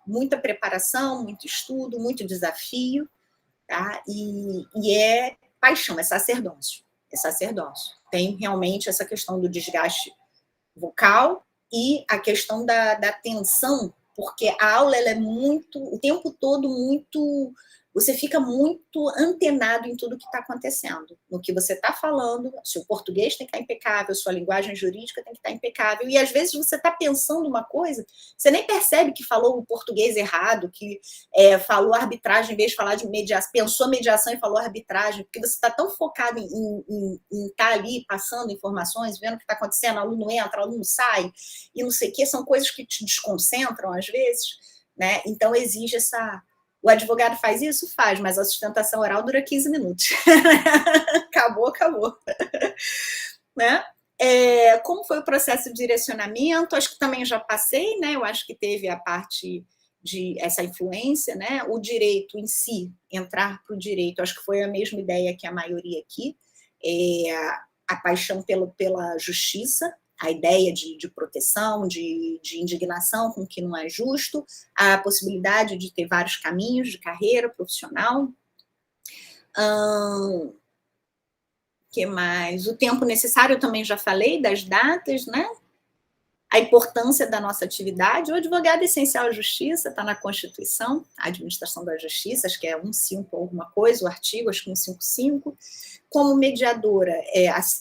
Speaker 2: muita preparação, muito estudo, muito desafio, tá? E é paixão, é sacerdócio. Tem realmente essa questão do desgaste vocal e a questão da tensão, porque a aula ela é muito, o tempo todo muito, você fica muito antenado em tudo que está acontecendo, no que você está falando, seu português tem que estar impecável, sua linguagem jurídica tem que estar impecável, e às vezes você está pensando uma coisa, você nem percebe que falou o português errado, que falou arbitragem em vez de falar de mediação, pensou mediação e falou arbitragem, porque você está tão focado em estar ali passando informações, vendo o que está acontecendo, aluno entra, aluno sai, e não sei o que, são coisas que te desconcentram às vezes, né? Então exige essa... O advogado faz isso? Faz, mas a sustentação oral dura 15 minutos. Acabou. Né? Como foi o processo de direcionamento? Acho que também já passei, né? Eu acho que teve a parte de essa influência, né? O direito em si, entrar para o direito, acho que foi a mesma ideia que a maioria aqui, a paixão pela justiça, a ideia de proteção, de indignação com o que não é justo, a possibilidade de ter vários caminhos de carreira profissional. Que mais? O tempo necessário, eu também já falei, das datas, né? A importância da nossa atividade. O advogado essencial à justiça está na Constituição, a administração da justiça, acho que é 1.5 alguma coisa, o artigo, acho que 155. Como mediadora,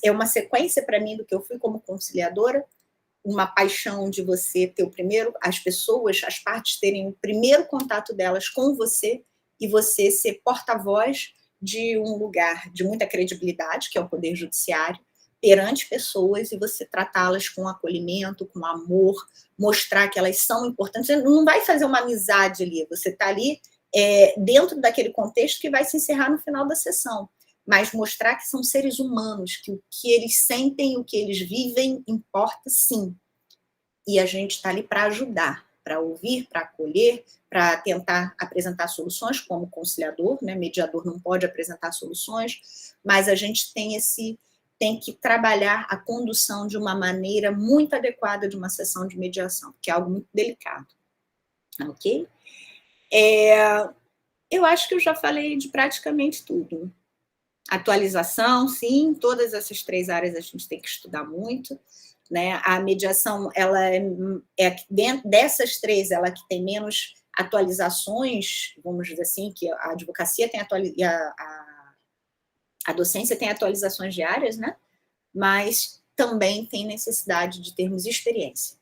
Speaker 2: é uma sequência para mim do que eu fui como conciliadora, uma paixão de você ter as pessoas, as partes terem o primeiro contato delas com você e você ser porta-voz de um lugar de muita credibilidade, que é o Poder Judiciário, perante pessoas e você tratá-las com acolhimento, com amor, mostrar que elas são importantes. Você não vai fazer uma amizade ali, você está ali dentro daquele contexto que vai se encerrar no final da sessão, mas mostrar que são seres humanos, que o que eles sentem, o que eles vivem, importa sim. E a gente está ali para ajudar, para ouvir, para acolher, para tentar apresentar soluções, como conciliador, né? Mediador não pode apresentar soluções, mas a gente tem que trabalhar a condução de uma maneira muito adequada de uma sessão de mediação, que é algo muito delicado. Ok? Eu acho que eu já falei de praticamente tudo. Atualização, sim, todas essas 3 áreas a gente tem que estudar muito, né? A mediação, ela dentro dessas 3, ela que tem menos atualizações, vamos dizer assim, que a advocacia tem a docência tem atualizações diárias, né? Mas também tem necessidade de termos experiência,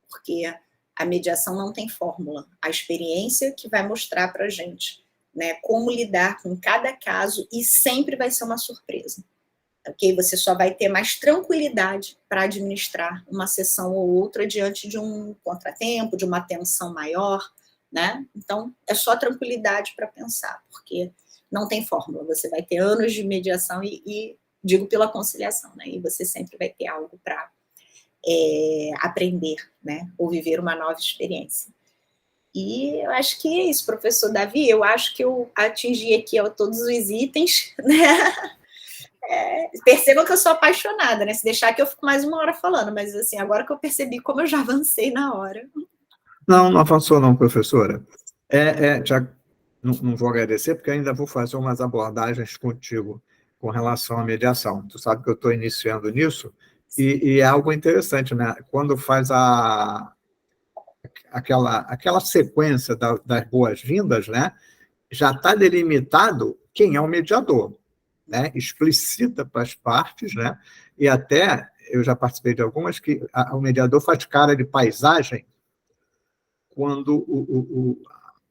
Speaker 2: porque a mediação não tem fórmula, a experiência que vai mostrar para a gente, né, como lidar com cada caso, e sempre vai ser uma surpresa, ok? Você só vai ter mais tranquilidade para administrar uma sessão ou outra diante de um contratempo, de uma tensão maior, né? Então, é só tranquilidade para pensar, porque não tem fórmula, você vai ter anos de mediação e digo pela conciliação, né? E você sempre vai ter algo para aprender, né? Ou viver uma nova experiência. E eu acho que é isso, professor Davi, eu acho que eu atingi aqui todos os itens, né? Percebam que eu sou apaixonada, né? Se deixar que eu fico mais 1 hora falando, mas assim, agora que eu percebi como eu já avancei na hora.
Speaker 3: Não avançou não, professora. Já não vou agradecer, porque ainda vou fazer umas abordagens contigo com relação à mediação. Tu sabe que eu estou iniciando nisso, e é algo interessante, né? Quando faz aquela sequência das boas-vindas, né? Já está delimitado quem é o mediador, né? Explicita para as partes, né? E até, eu já participei de algumas, que o mediador faz cara de paisagem quando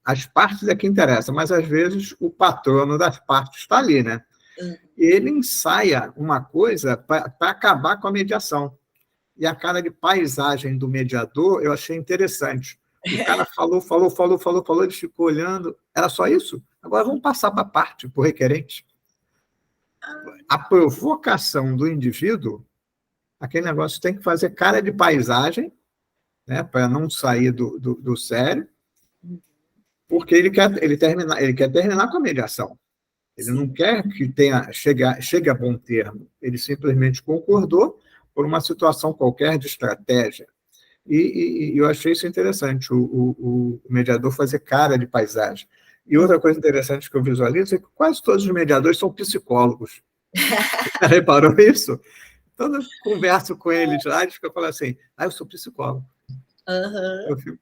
Speaker 3: as partes é que interessam, mas às vezes o patrono das partes está ali, né? Ele ensaia uma coisa para acabar com a mediação. E a cara de paisagem do mediador eu achei interessante. O cara falou, ele ficou olhando. Era só isso? Agora vamos passar para a parte, para o requerente. A provocação do indivíduo, aquele negócio tem que fazer cara de paisagem, né, para não sair do sério, porque ele quer terminar com a mediação. Ele não quer que chegue a bom termo. Ele simplesmente concordou por uma situação qualquer de estratégia. E eu achei isso interessante, o mediador fazer cara de paisagem. E outra coisa interessante que eu visualizo é que quase todos os mediadores são psicólogos. Você reparou isso? Quando eu converso com eles lá, eles ficam falando assim, eu sou psicólogo.
Speaker 2: Uhum.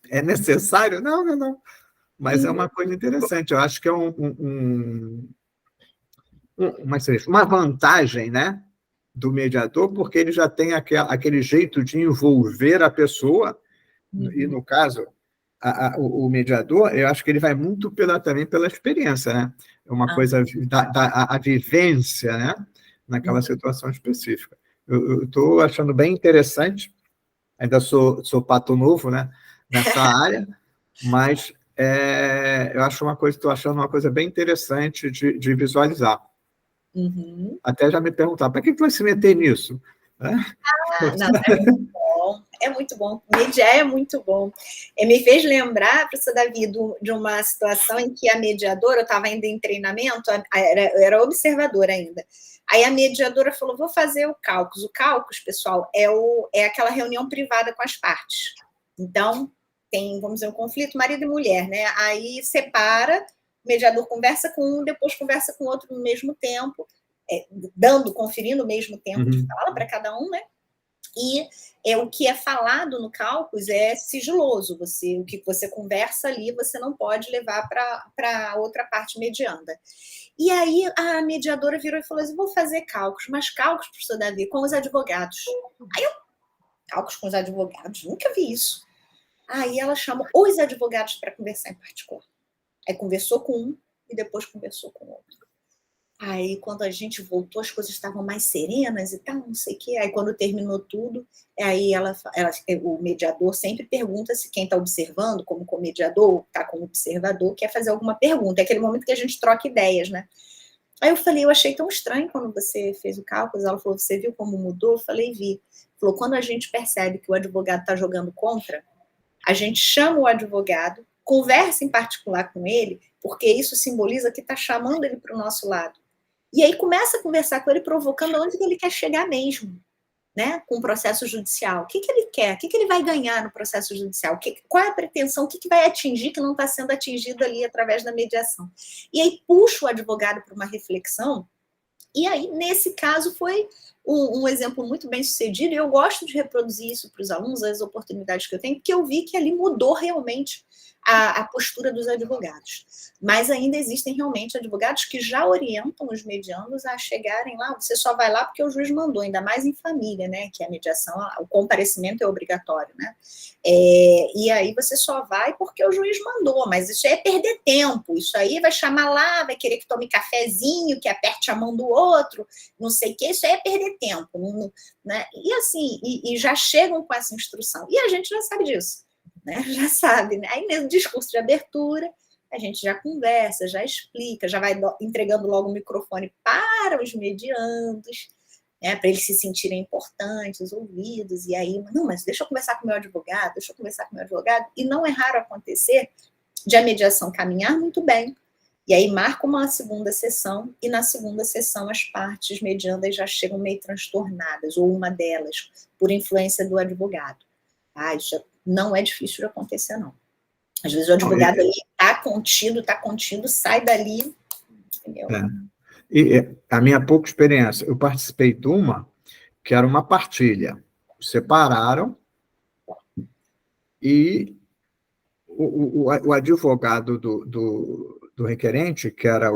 Speaker 3: É necessário? Não. Mas é uma coisa interessante. Eu acho que é uma vantagem, né, do mediador, porque ele já tem aquele jeito de envolver a pessoa, e, no caso, o mediador, eu acho que ele vai muito também pela experiência, né? É uma coisa a vivência, né, naquela situação específica. Eu estou achando bem interessante, ainda sou pato novo, né, nessa área, mas eu acho estou achando uma coisa bem interessante de visualizar. Até já me perguntar, para que vai se meter nisso?
Speaker 2: Não, é muito bom, é muito bom. Mediar é muito bom. Me fez lembrar, professor Davi, de uma situação em que a mediadora, eu estava ainda em treinamento, era observadora ainda. Aí a mediadora falou, vou fazer o cálculo. O cálculo, pessoal, é aquela reunião privada com as partes. Então, tem, vamos dizer, um conflito marido e mulher, né? Aí separa, o mediador conversa com um, depois conversa com o outro no mesmo tempo, conferindo o mesmo tempo de fala para cada um, né? E o que é falado no cálculo é sigiloso. O que você conversa ali, você não pode levar para outra parte medianda. E aí a mediadora virou e falou assim, vou fazer cálculos, mas cálculos, professor Davi, com os advogados. Aí cálculos com os advogados, nunca vi isso. Aí ela chamou os advogados para conversar em particular. Aí conversou com um e depois conversou com o outro. Aí, quando a gente voltou, as coisas estavam mais serenas e tal, não sei o quê. Aí, quando terminou tudo, aí o mediador sempre pergunta se quem está observando, como mediador, está como observador, quer fazer alguma pergunta. É aquele momento que a gente troca ideias, né? Aí eu falei, eu achei tão estranho quando você fez o cálculo. Ela falou, você viu como mudou? Eu falei, vi. Falou, quando a gente percebe que o advogado está jogando contra, a gente chama o advogado, conversa em particular com ele, porque isso simboliza que está chamando ele para o nosso lado. E aí começa a conversar com ele, provocando onde que ele quer chegar mesmo, né? Com o processo judicial. O que ele quer? O que ele vai ganhar no processo judicial? Qual é a pretensão? O que vai atingir que não está sendo atingido ali através da mediação? E aí puxa o advogado para uma reflexão. E aí, nesse caso, foi um exemplo muito bem sucedido. E eu gosto de reproduzir isso para os alunos, as oportunidades que eu tenho, porque eu vi que ali mudou realmente a postura dos advogados. Mas ainda existem realmente advogados que já orientam os mediandos a chegarem lá, você só vai lá porque o juiz mandou, ainda mais em família, né, que a mediação, o comparecimento é obrigatório, né, e aí você só vai porque o juiz mandou, mas isso aí é perder tempo, isso aí vai chamar lá, vai querer que tome cafezinho, que aperte a mão do outro, não sei o que, isso aí é perder tempo, né, e assim, e já chegam com essa instrução, e a gente já sabe disso, né, já sabe, né, aí mesmo discurso de abertura, a gente já conversa, já explica, já vai entregando logo o microfone para os mediandos, né, para eles se sentirem importantes, ouvidos, e aí, não, mas deixa eu conversar com o meu advogado, e não é raro acontecer de a mediação caminhar muito bem, e aí marca uma segunda sessão, e na segunda sessão as partes mediandas já chegam meio transtornadas, ou uma delas, por influência do advogado. Isso não é difícil de acontecer, não. Às vezes o advogado ali está contido, sai dali, entendeu?
Speaker 3: E a minha pouca experiência, eu participei de uma que era uma partilha. Separaram e o advogado do requerente, que era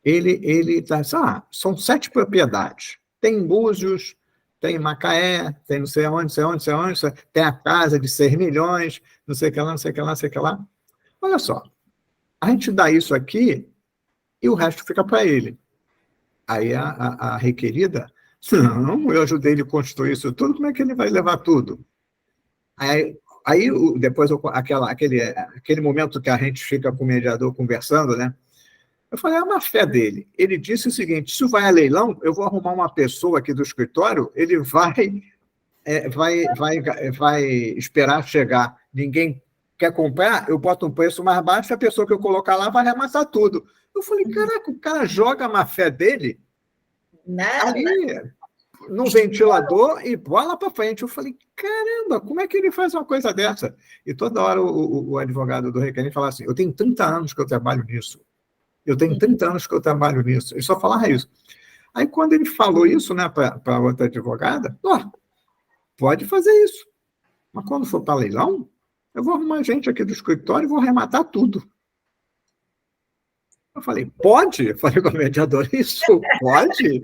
Speaker 3: ele tá assim, são 7 propriedades. Tem Búzios, tem Macaé, tem não sei onde, tem a casa de 6 milhões, não sei o que lá, não sei o que lá, não sei o que lá. Olha só, a gente dá isso aqui e o resto fica para ele. Aí a requerida, não, eu ajudei ele a construir isso tudo, como é que ele vai levar tudo? Aí depois, aquele momento que a gente fica com o mediador conversando, né? Eu falei, a má fé dele. Ele disse o seguinte, se vai a leilão, eu vou arrumar uma pessoa aqui do escritório, ele vai esperar chegar. Ninguém quer comprar, eu boto um preço mais baixo, a pessoa que eu colocar lá vai arrematar tudo. Eu falei, caraca, o cara joga a má fé dele ali no ventilador e bola para frente. Eu falei, caramba, como é que ele faz uma coisa dessa? E toda hora o advogado do requerente fala assim, eu tenho 30 anos que eu trabalho nisso. Ele só falava isso. Aí, quando ele falou isso, né, para outra advogada, pode fazer isso. Mas quando for para leilão, eu vou arrumar gente aqui do escritório e vou arrematar tudo. Eu falei, pode? Eu falei com a mediadora, isso pode?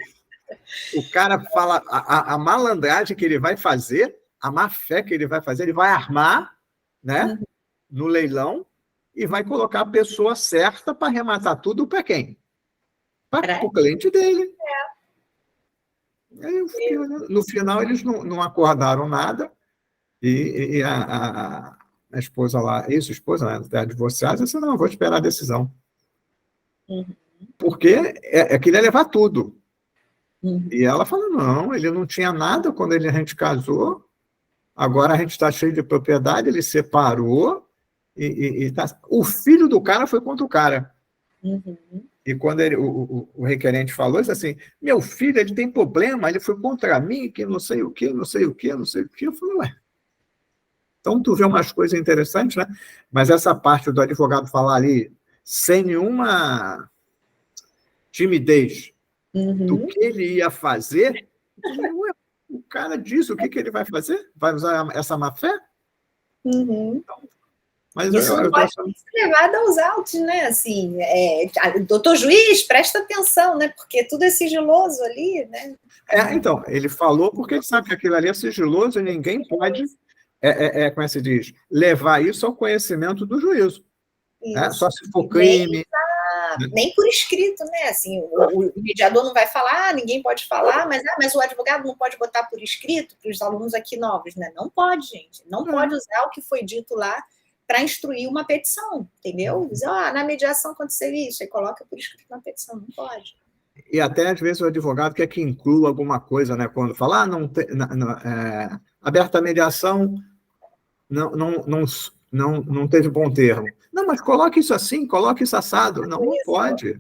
Speaker 3: O cara fala, a malandragem que ele vai fazer, a má fé que ele vai fazer, ele vai armar, né, no leilão e vai colocar a pessoa certa para arrematar tudo para quem? Para o cliente dele. Aí no final, eles não acordaram nada e a esposa lá, ex-esposa, né, da divorciada, disse, não, eu vou esperar a decisão. Porque queria levar tudo. E ela falou, não, ele não tinha nada quando a gente casou, agora a gente está cheio de propriedade, ele separou, o filho do cara foi contra o cara. E quando o requerente falou, disse assim, meu filho, ele tem problema, ele foi contra mim, que não sei o quê, não sei o quê, não sei o quê. Eu falei, ué. Então, tu vê umas coisas interessantes, né? Mas essa parte do advogado falar ali, sem nenhuma timidez do que ele ia fazer, ué, o cara disse o que ele vai fazer? Vai usar essa má-fé? Então, mas
Speaker 2: isso não pode ser levado aos autos, né? Assim, doutor juiz, presta atenção, né? Porque tudo é sigiloso ali, né?
Speaker 3: Então, ele falou porque ele sabe que aquilo ali é sigiloso e ninguém pode, como é que se diz, levar isso ao conhecimento do juízo. Né? Só se for crime.
Speaker 2: Nem por escrito, né? Assim, o mediador não vai falar, ninguém pode falar, mas o advogado não pode botar por escrito para os alunos aqui novos, né? Não pode, gente. Não pode usar o que foi dito lá para instruir uma petição, entendeu? Dizer, na mediação aconteceu isso, aí coloca por escrito na petição, não pode.
Speaker 3: E até, às vezes, o advogado quer que inclua alguma coisa, né? Quando fala, aberta a mediação, não teve bom termo. Não, mas coloque isso assim, coloque isso assado. Não pode.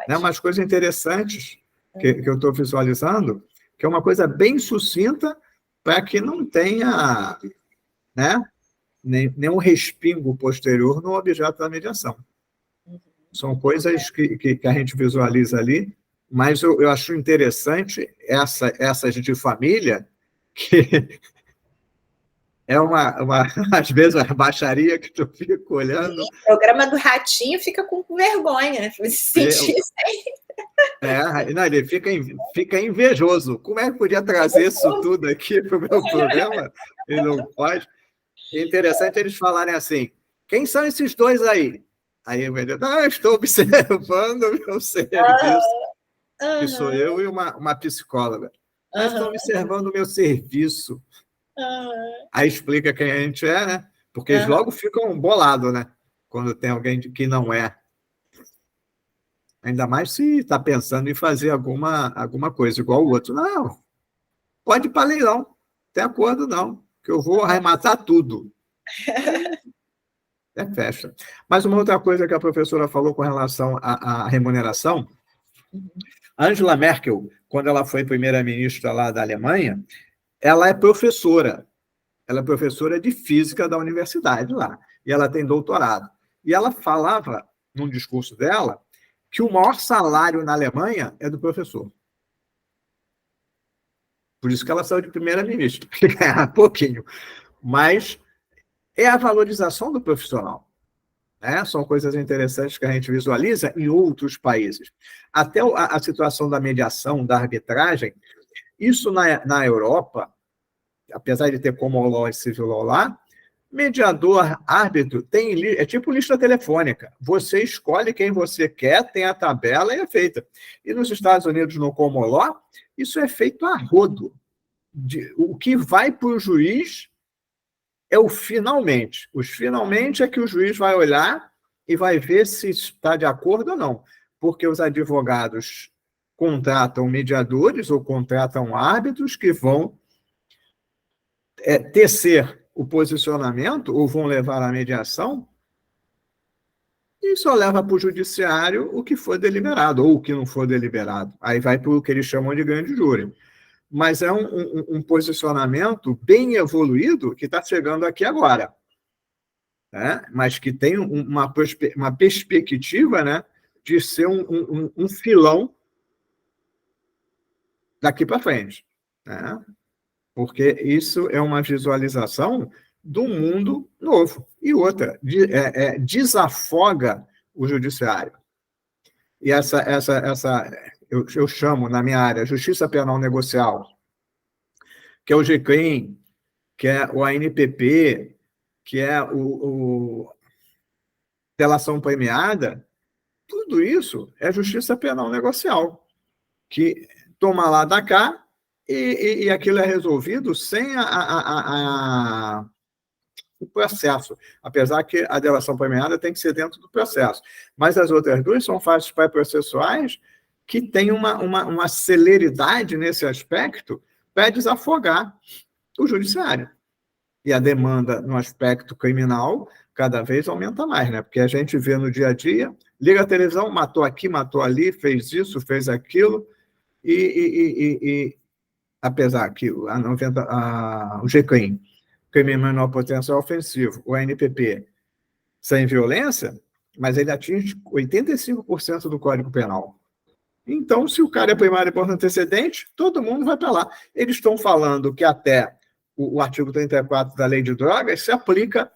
Speaker 3: Né? Umas coisas interessantes que eu estou visualizando, que é uma coisa bem sucinta para que não tenha, né, nenhum respingo posterior no objeto da mediação. São coisas que a gente visualiza ali, mas eu acho interessante essas de família, que às vezes, uma baixaria que tu fica olhando.
Speaker 2: O programa do Ratinho fica com vergonha, né? Se sentir
Speaker 3: não, ele fica invejoso. Como é que podia trazer isso tudo aqui para o meu programa? Ele não pode. É interessante eles falarem assim, quem são esses dois aí? Aí eu estou observando o meu serviço, que sou eu e uma psicóloga. Estou observando o meu serviço. Aí explica quem a gente é, né? Porque eles logo ficam bolados, né? Quando tem alguém que não é. Ainda mais se está pensando em fazer alguma coisa igual o outro. Não, pode ir para leilão. Não tem acordo, não. Que eu vou arrematar tudo. Fecha. Mas uma outra coisa que a professora falou com relação à remuneração, Angela Merkel, quando ela foi primeira-ministra lá da Alemanha, ela é professora. Ela é professora de física da universidade lá. E ela tem doutorado. E ela falava, num discurso dela, que o maior salário na Alemanha é do professor. Por isso que ela saiu de primeira-ministra, porque ganhava pouquinho. Mas é a valorização do profissional. Né? São coisas interessantes que a gente visualiza em outros países. Até a situação da mediação, da arbitragem, isso na Europa, apesar de ter common law e civil law lá, mediador, árbitro, é tipo lista telefônica. Você escolhe quem você quer, tem a tabela e é feita. E nos Estados Unidos, no common law, isso é feito a rodo. O que vai para o juiz é o finalmente. Os finalmente é que o juiz vai olhar e vai ver se está de acordo ou não. Porque os advogados contratam mediadores ou contratam árbitros que vão tecer o posicionamento ou vão levar à mediação e só leva para o judiciário o que for deliberado ou o que não for deliberado. Aí vai para o que eles chamam de grande júri. Mas é um posicionamento bem evoluído que está chegando aqui agora. Né? Mas que tem uma perspectiva, né, de ser um filão daqui para frente. Né? Porque isso é uma visualização do mundo novo. E outra, desafoga o judiciário. E eu chamo, na minha área, justiça penal negocial, que é o GCRIM, que é o ANPP, que é o delação premiada, tudo isso é justiça penal negocial, que toma lá da cá e aquilo é resolvido sem o processo, apesar que a delação premiada tem que ser dentro do processo. Mas as outras duas são fases pré-processuais que têm uma celeridade nesse aspecto para desafogar o judiciário. E a demanda no aspecto criminal cada vez aumenta mais, né? Porque a gente vê no dia a dia, liga a televisão, matou aqui, matou ali, fez isso, fez aquilo, e apesar que o GCRIM, crime menor potencial ofensivo, o ANPP, sem violência, mas ele atinge 85% do Código Penal. Então, se o cara é primário por antecedente, todo mundo vai para lá. Eles estão falando que até o artigo 34 da Lei de Drogas se aplica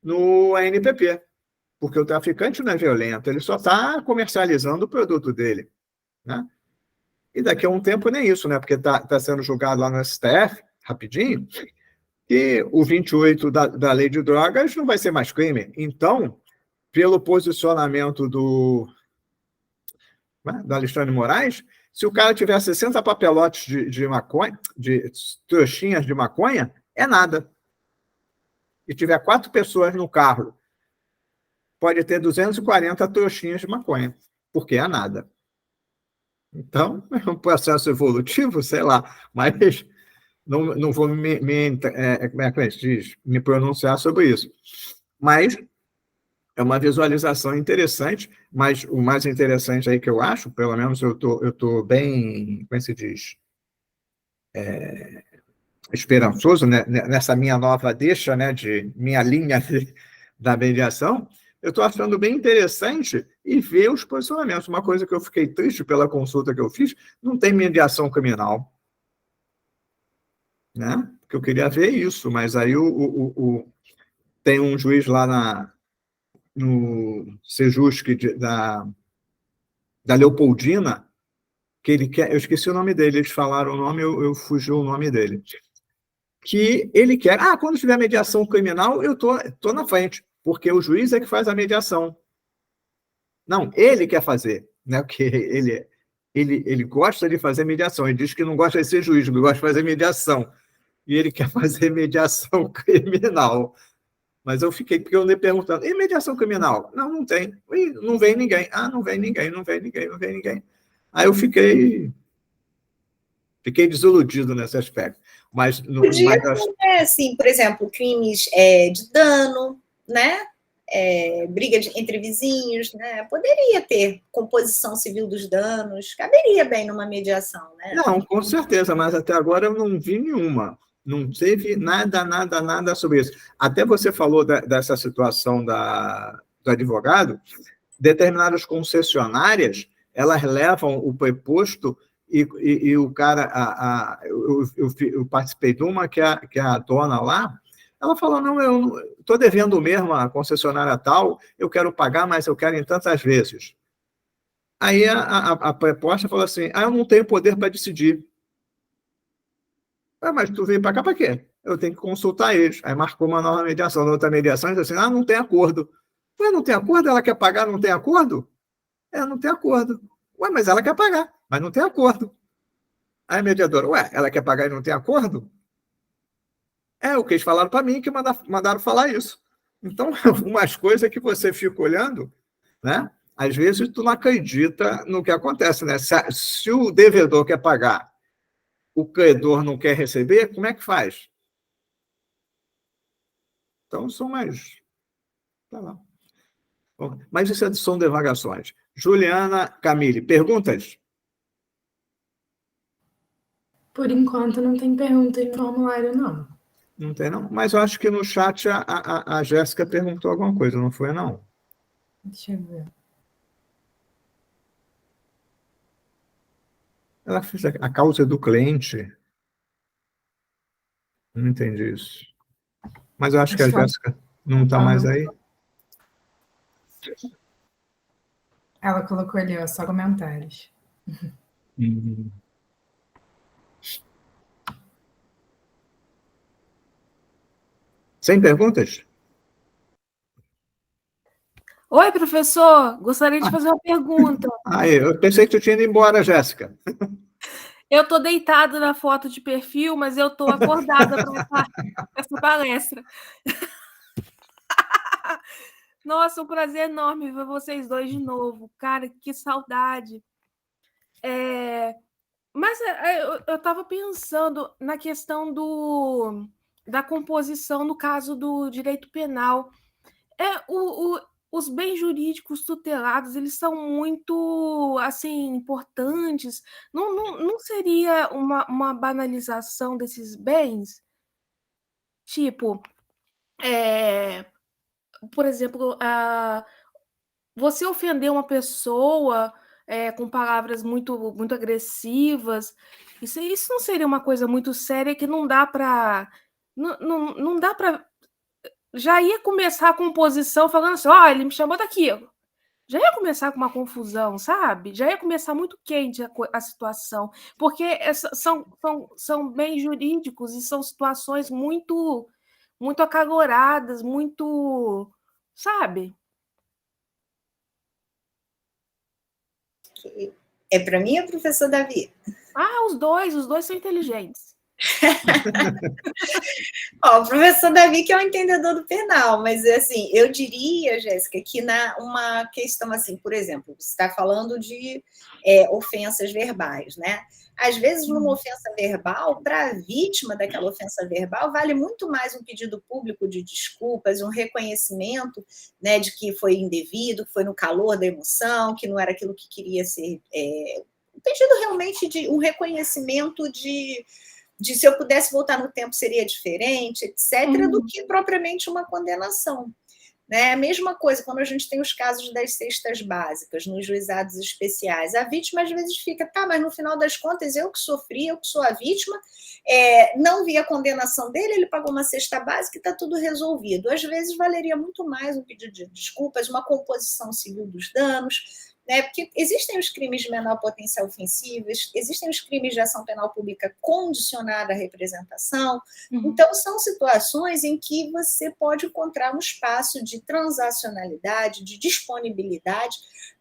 Speaker 3: no ANPP, porque o traficante não é violento, ele só está comercializando o produto dele, né? E daqui a um tempo nem isso, né? Porque está sendo julgado lá no STF, rapidinho, que o 28 da Lei de Drogas não vai ser mais crime. Então, pelo posicionamento da Alexandre Moraes, se o cara tiver 60 papelotes de maconha, de trouxinhas de maconha, é nada. E tiver 4 pessoas no carro, pode ter 240 trouxinhas de maconha, porque é nada. Então, é um processo evolutivo, sei lá, mas não vou me pronunciar sobre isso. Mas é uma visualização interessante, mas o mais interessante aí que eu acho, pelo menos eu tô bem, como é que se diz, esperançoso, né, nessa minha nova deixa, né, de minha linha da mediação, eu estou achando bem interessante e ver os posicionamentos. Uma coisa que eu fiquei triste pela consulta que eu fiz, não tem mediação criminal, né? Porque eu queria ver isso, mas aí tem um juiz lá no Sejusc da Leopoldina, que ele quer, eu esqueci o nome dele, eles falaram o nome, eu fugi o nome dele, que ele quer, quando tiver mediação criminal, eu tô na frente, porque o juiz é que faz a mediação. Não, ele quer fazer, né? Porque ele gosta de fazer mediação, ele diz que não gosta de ser juiz, ele gosta de fazer mediação, e ele quer fazer mediação criminal. Mas eu fiquei perguntando, e mediação criminal? Não tem. E não vem ninguém. Não vem ninguém. Aí eu fiquei desiludido nesse aspecto. Mas,
Speaker 2: assim, por exemplo, crimes de dano, né? Briga entre vizinhos, né? Poderia ter composição civil dos danos, caberia bem numa mediação, né?
Speaker 3: Não, com certeza, mas até agora eu não vi nenhuma. Não teve nada sobre isso. Até você falou dessa situação do advogado, determinadas concessionárias, elas levam o preposto e o cara... Eu participei de uma que a dona lá, ela falou, não, eu estou devendo mesmo a concessionária tal, eu quero pagar, mas eu quero em tantas vezes. Aí a proposta falou assim, eu não tenho poder para decidir. Mas tu veio para cá para quê? Eu tenho que consultar eles. Aí marcou uma nova mediação. Na outra mediação, disse assim, não tem acordo. Não tem acordo? Ela quer pagar, não tem acordo? Não tem acordo. Mas ela quer pagar, mas não tem acordo. Aí a mediadora, ela quer pagar e não tem acordo? O que eles falaram para mim que mandaram falar isso. Então, umas coisas que você fica olhando, né? Às vezes tu não acredita no que acontece, né? Se o devedor quer pagar, o credor não quer receber, como é que faz? Então, são mais... Tá lá. Bom, mas isso são devagações. Juliana Camille, perguntas?
Speaker 4: Por enquanto, não tem pergunta em formulário, não.
Speaker 3: Não tem, não? Mas eu acho que no chat a Jéssica perguntou alguma coisa, não foi, não?
Speaker 4: Deixa eu ver.
Speaker 3: Ela fez a causa do cliente. Não entendi isso. Mas eu acho que a Jéssica não está mais aí.
Speaker 4: Ela colocou ali, ó, só comentários.
Speaker 3: Sem perguntas?
Speaker 5: Oi, professor. Gostaria de fazer uma pergunta.
Speaker 3: Eu pensei que tu tinha ido embora, Jéssica.
Speaker 5: Eu estou deitada na foto de perfil, mas eu estou acordada para essa palestra. Nossa, um prazer enorme ver vocês dois de novo. Cara, que saudade. Mas eu estava pensando na questão da composição no caso do direito penal. Os bens jurídicos tutelados, eles são muito, assim, importantes. Não seria uma banalização desses bens? Tipo, por exemplo, você ofender uma pessoa com palavras muito, muito agressivas, isso não seria uma coisa muito séria que não dá para... Não dá para... Já ia começar a composição falando assim, ele me chamou daquilo. Já ia começar com uma confusão, sabe? Já ia começar muito quente a situação, porque são bens jurídicos e são situações muito, muito acaloradas, muito, sabe?
Speaker 2: É para mim ou professor Davi?
Speaker 5: Os dois são inteligentes.
Speaker 2: O professor Davi que é um entendedor do penal, mas assim, eu diria, Jéssica, que uma questão assim, por exemplo, você está falando de ofensas verbais, né? Às vezes, numa ofensa verbal, para a vítima daquela ofensa verbal, vale muito mais um pedido público de desculpas, um reconhecimento, né, de que foi indevido, que foi no calor da emoção, que não era aquilo que queria ser. Um pedido realmente de um reconhecimento de se eu pudesse voltar no tempo seria diferente, etc., do que propriamente uma condenação. Né? A mesma coisa quando a gente tem os casos das cestas básicas nos juizados especiais. A vítima às vezes fica, mas no final das contas eu que sofri, eu que sou a vítima, não vi a condenação dele, ele pagou uma cesta básica e está tudo resolvido. Às vezes valeria muito mais um pedido de desculpas, uma composição civil dos danos, né? Porque existem os crimes de menor potencial ofensivos, existem os crimes de ação penal pública condicionada à representação. Então, são situações em que você pode encontrar um espaço de transacionalidade, de disponibilidade,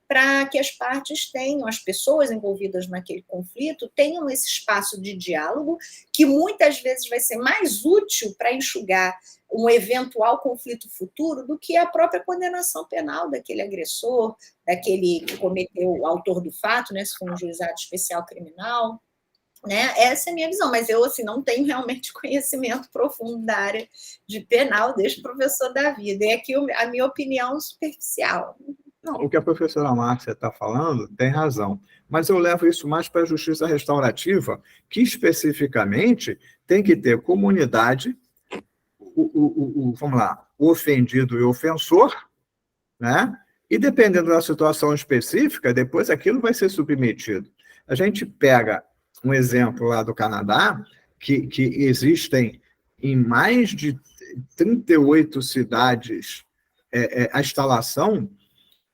Speaker 2: para que as partes tenham, as pessoas envolvidas naquele conflito, tenham esse espaço de diálogo, que muitas vezes vai ser mais útil para enxugar um eventual conflito futuro do que a própria condenação penal daquele agressor, daquele que cometeu o autor do fato, né, se for um juizado especial criminal. Né? Essa é a minha visão, mas eu assim, não tenho realmente conhecimento profundo da área de penal, desde o professor Davi. Dei aqui a minha opinião superficial.
Speaker 3: Não, o que a professora Márcia está falando tem razão, mas eu levo isso mais para a justiça restaurativa, que especificamente tem que ter comunidade, vamos lá, o ofendido e o ofensor, né? E dependendo da situação específica, depois aquilo vai ser submetido. A gente pega um exemplo lá do Canadá, que existem em mais de 38 cidades a instalação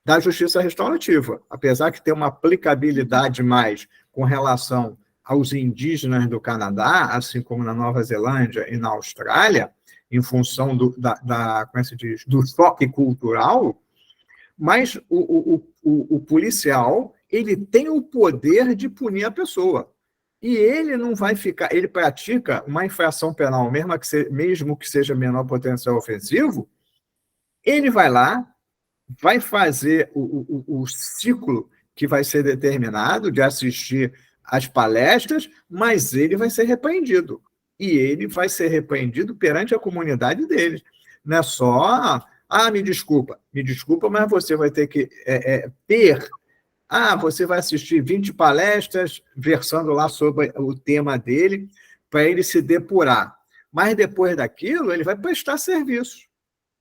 Speaker 3: da justiça restaurativa, apesar que tem uma aplicabilidade mais com relação aos indígenas do Canadá, assim como na Nova Zelândia e na Austrália, em função como é que se diz, do choque cultural, mas o policial ele tem o poder de punir a pessoa. E ele não vai ficar, ele pratica uma infração penal, mesmo que seja menor potencial ofensivo, ele vai lá, vai fazer o ciclo que vai ser determinado de assistir às palestras, mas ele vai ser repreendido. E ele vai ser repreendido perante a comunidade dele. Não é só, me desculpa, mas você vai ter que ter... você vai assistir 20 palestras versando lá sobre o tema dele para ele se depurar. Mas depois daquilo, ele vai prestar serviço.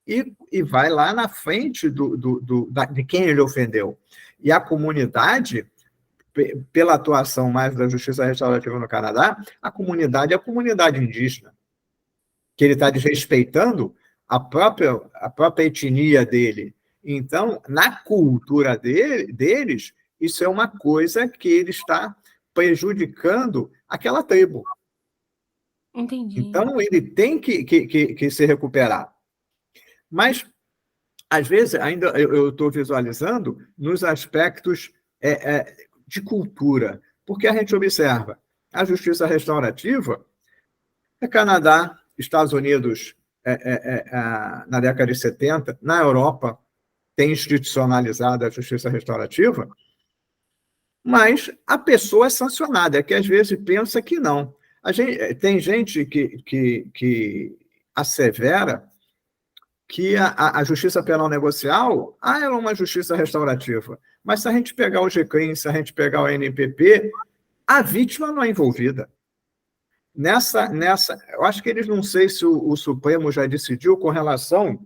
Speaker 3: E vai lá na frente de quem ele ofendeu. E a comunidade, pela atuação mais da Justiça Restaurativa no Canadá, a comunidade é a comunidade indígena. que ele está desrespeitando a própria etnia dele. Então, na cultura deles, isso é uma coisa que ele está prejudicando aquela tribo.
Speaker 5: Entendi.
Speaker 3: Então, ele tem que se recuperar. Mas, às vezes, ainda eu estou visualizando nos aspectos de cultura, porque a gente observa a justiça restaurativa, Canadá, Estados Unidos, na década de 70, na Europa, tem institucionalizado a justiça restaurativa, mas a pessoa é sancionada, é que às vezes pensa que não. Tem gente que assevera que a justiça penal negocial é uma justiça restaurativa. Mas se a gente pegar o GCRIM, se a gente pegar o NPP, a vítima não é envolvida. Eu acho que eles não sei se o Supremo já decidiu com relação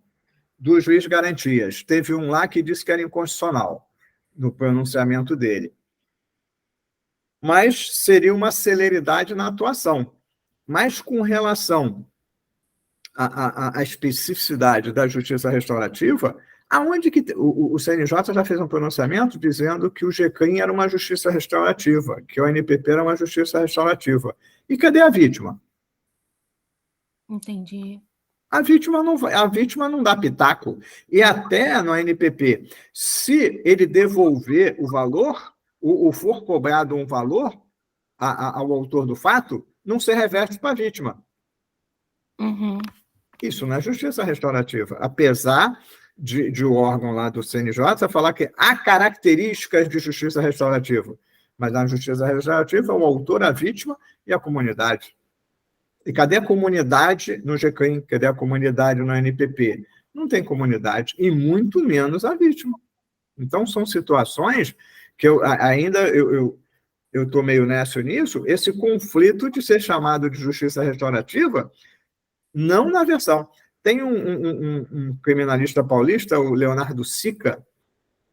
Speaker 3: do juiz de garantias. Teve um lá que disse que era inconstitucional no pronunciamento dele. Mas seria uma celeridade na atuação. Mas com relação à especificidade da justiça restaurativa, aonde que o CNJ já fez um pronunciamento dizendo que o GCRIM era uma justiça restaurativa, que o NPP era uma justiça restaurativa. E cadê a vítima?
Speaker 5: Entendi.
Speaker 3: A vítima não dá pitaco. E até no NPP, se ele devolver o valor, ou for cobrado um valor ao autor do fato, não se reverte para a vítima.
Speaker 5: Uhum.
Speaker 3: Isso não é justiça restaurativa. Apesar de o órgão lá do CNJ falar que há características de justiça restaurativa. Mas na justiça restaurativa, o autor, a vítima e a comunidade. E cadê a comunidade no GCRIM? Cadê a comunidade no NPP? Não tem comunidade, e muito menos a vítima. Então, são situações que eu estou meio nécio nisso, esse conflito de ser chamado de justiça restaurativa, não na versão. Tem um criminalista paulista, o Leonardo Sica,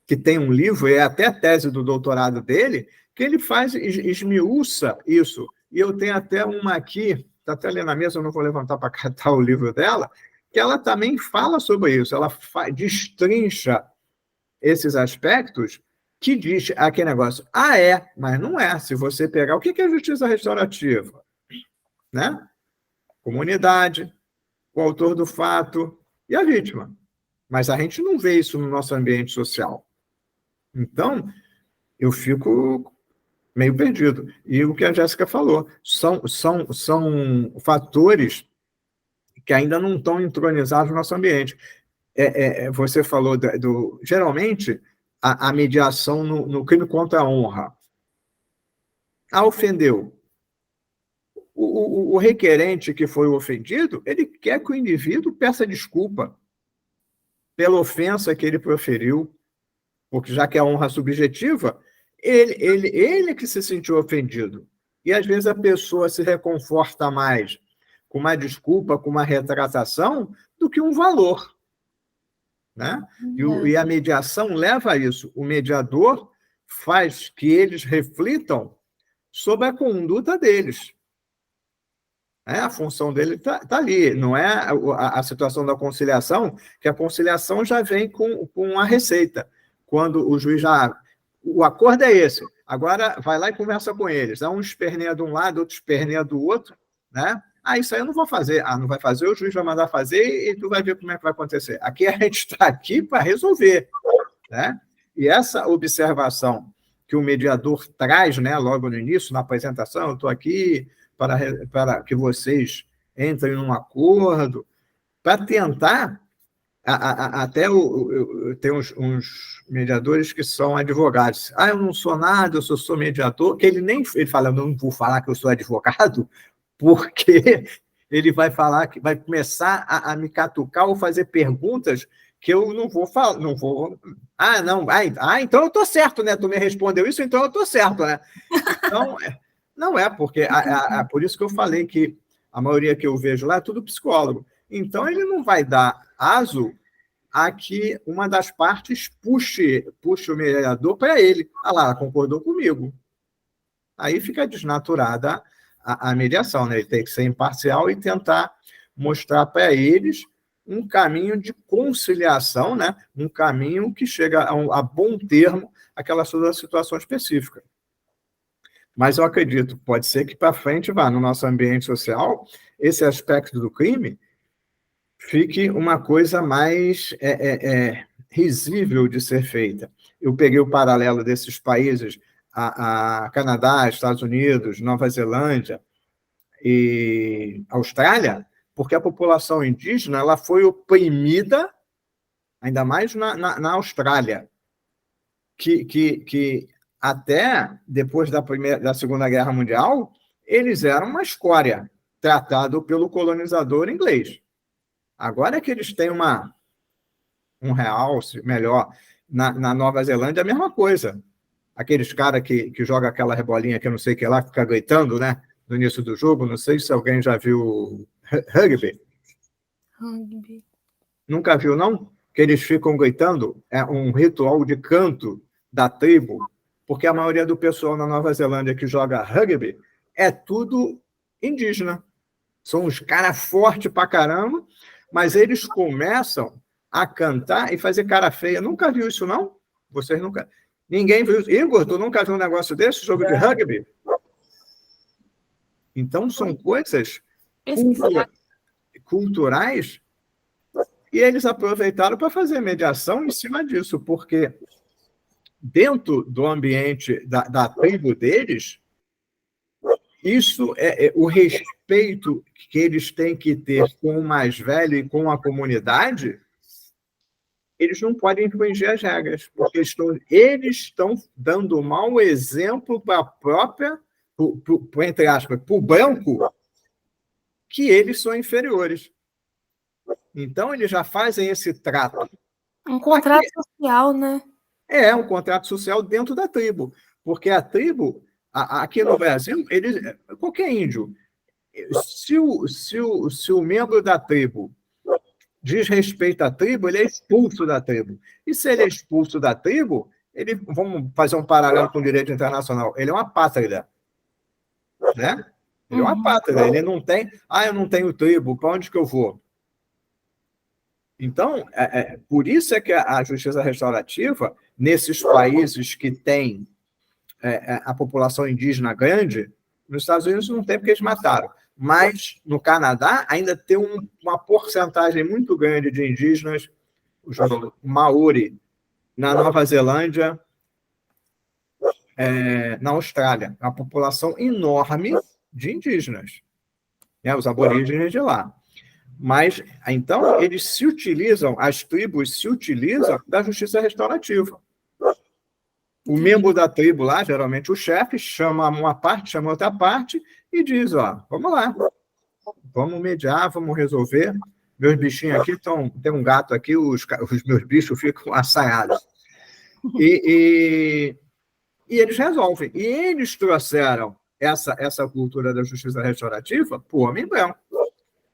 Speaker 3: que tem um livro, é até a tese do doutorado dele, que ele esmiuça isso. E eu tenho até uma aqui, está até ali na mesa, eu não vou levantar para catar o livro dela, que ela também fala sobre isso, ela destrincha esses aspectos que diz aquele negócio, mas não é. Se você pegar, o que é justiça restaurativa? Né? Comunidade, o autor do fato e a vítima. Mas a gente não vê isso no nosso ambiente social. Então, eu fico meio perdido. E o que a Jéssica falou, são fatores que ainda não estão entronizados no nosso ambiente. Você falou geralmente, a mediação no crime contra a honra. Ofendeu. O requerente que foi o ofendido, ele quer que o indivíduo peça desculpa pela ofensa que ele proferiu, porque já que é a honra subjetiva, ele é que se sentiu ofendido. E, às vezes, a pessoa se reconforta mais com uma desculpa, com uma retratação, do que um valor. Né? E a mediação leva a isso. O mediador faz que eles reflitam sobre a conduta deles. A função dele está ali. Não é a situação da conciliação, que a conciliação já vem com a receita. Quando o juiz já... O acordo é esse. Agora, vai lá e conversa com eles. Um esperneia de um lado, outro esperneia do outro. Né? Isso aí eu não vou fazer. Não vai fazer, o juiz vai mandar fazer e tu vai ver como é que vai acontecer. Aqui a gente está aqui para resolver. Né? E essa observação que o mediador traz, né, logo no início, na apresentação, eu estou aqui para que vocês entrem num acordo, para tentar, até tem uns mediadores que são advogados. Eu não sou nada, eu sou mediador, que ele fala, eu não vou falar que eu sou advogado, porque ele vai falar que vai começar a me catucar ou fazer perguntas que eu não vou falar, não vou... então eu estou certo, né? Tu me respondeu isso, então eu estou certo, né? Então... Não é, porque por isso que eu falei que a maioria que eu vejo lá é tudo psicólogo. Então, ele não vai dar aso a que uma das partes puxe o mediador para ele. Ela concordou comigo. Aí fica desnaturada a mediação, né? Ele tem que ser imparcial e tentar mostrar para eles um caminho de conciliação, né? Um caminho que chega a bom termo aquela sua situação específica. Mas eu acredito, pode ser que para frente vá no nosso ambiente social, esse aspecto do crime fique uma coisa mais risível de ser feita. Eu peguei o paralelo desses países, a Canadá, Estados Unidos, Nova Zelândia e Austrália, porque a população indígena ela foi oprimida, ainda mais na Austrália, que até depois da Segunda Guerra Mundial, eles eram uma escória, tratado pelo colonizador inglês. Agora é que eles têm um realce melhor. Na Nova Zelândia, a mesma coisa. Aqueles caras que jogam aquela rebolinha que eu não sei o que lá, fica gritando, né? No início do jogo, não sei se alguém já viu rugby.
Speaker 5: Rugby.
Speaker 3: Nunca viu, não? Que eles ficam gritando, é um ritual de canto da tribo, porque a maioria do pessoal na Nova Zelândia que joga rugby é tudo indígena. São uns caras fortes pra caramba, mas eles começam a cantar e fazer cara feia. Nunca viu isso, não? Vocês nunca... Ninguém viu isso. Igor, tu nunca viu um negócio desse, jogo de rugby? Então, são coisas culturais e eles aproveitaram para fazer mediação em cima disso, porque dentro do ambiente da tribo deles, isso é o respeito que eles têm que ter com o mais velho e com a comunidade, eles não podem infringir as regras, porque eles estão dando mau exemplo para a própria, entre aspas, para o branco, que eles são inferiores. Então, eles já fazem esse trato.
Speaker 5: Um contrato social, né?
Speaker 3: É, um contrato social dentro da tribo, porque a tribo, aqui no Brasil, qualquer índio, se o membro da tribo desrespeita a tribo, ele é expulso da tribo. E se ele é expulso da tribo, vamos fazer um paralelo com o direito internacional, ele é uma pátrida, né? Ele é uma pátrida, ele não tem, eu não tenho tribo, para onde que eu vou? Então, por isso é que a justiça restaurativa, nesses países que têm a população indígena grande, nos Estados Unidos não tem porque eles mataram, mas no Canadá ainda tem uma porcentagem muito grande de indígenas, os Maori, na Nova Zelândia, na Austrália, uma população enorme de indígenas, né, os aborígenes de lá. Mas, então, eles se utilizam, as tribos se utilizam da justiça restaurativa. O membro da tribo lá, geralmente o chefe, chama uma parte, chama outra parte e diz, vamos lá, vamos mediar, vamos resolver. Meus bichinhos aqui tem um gato aqui, os meus bichos ficam assanhados. E eles resolvem. E eles trouxeram essa cultura da justiça restaurativa para o homem branco.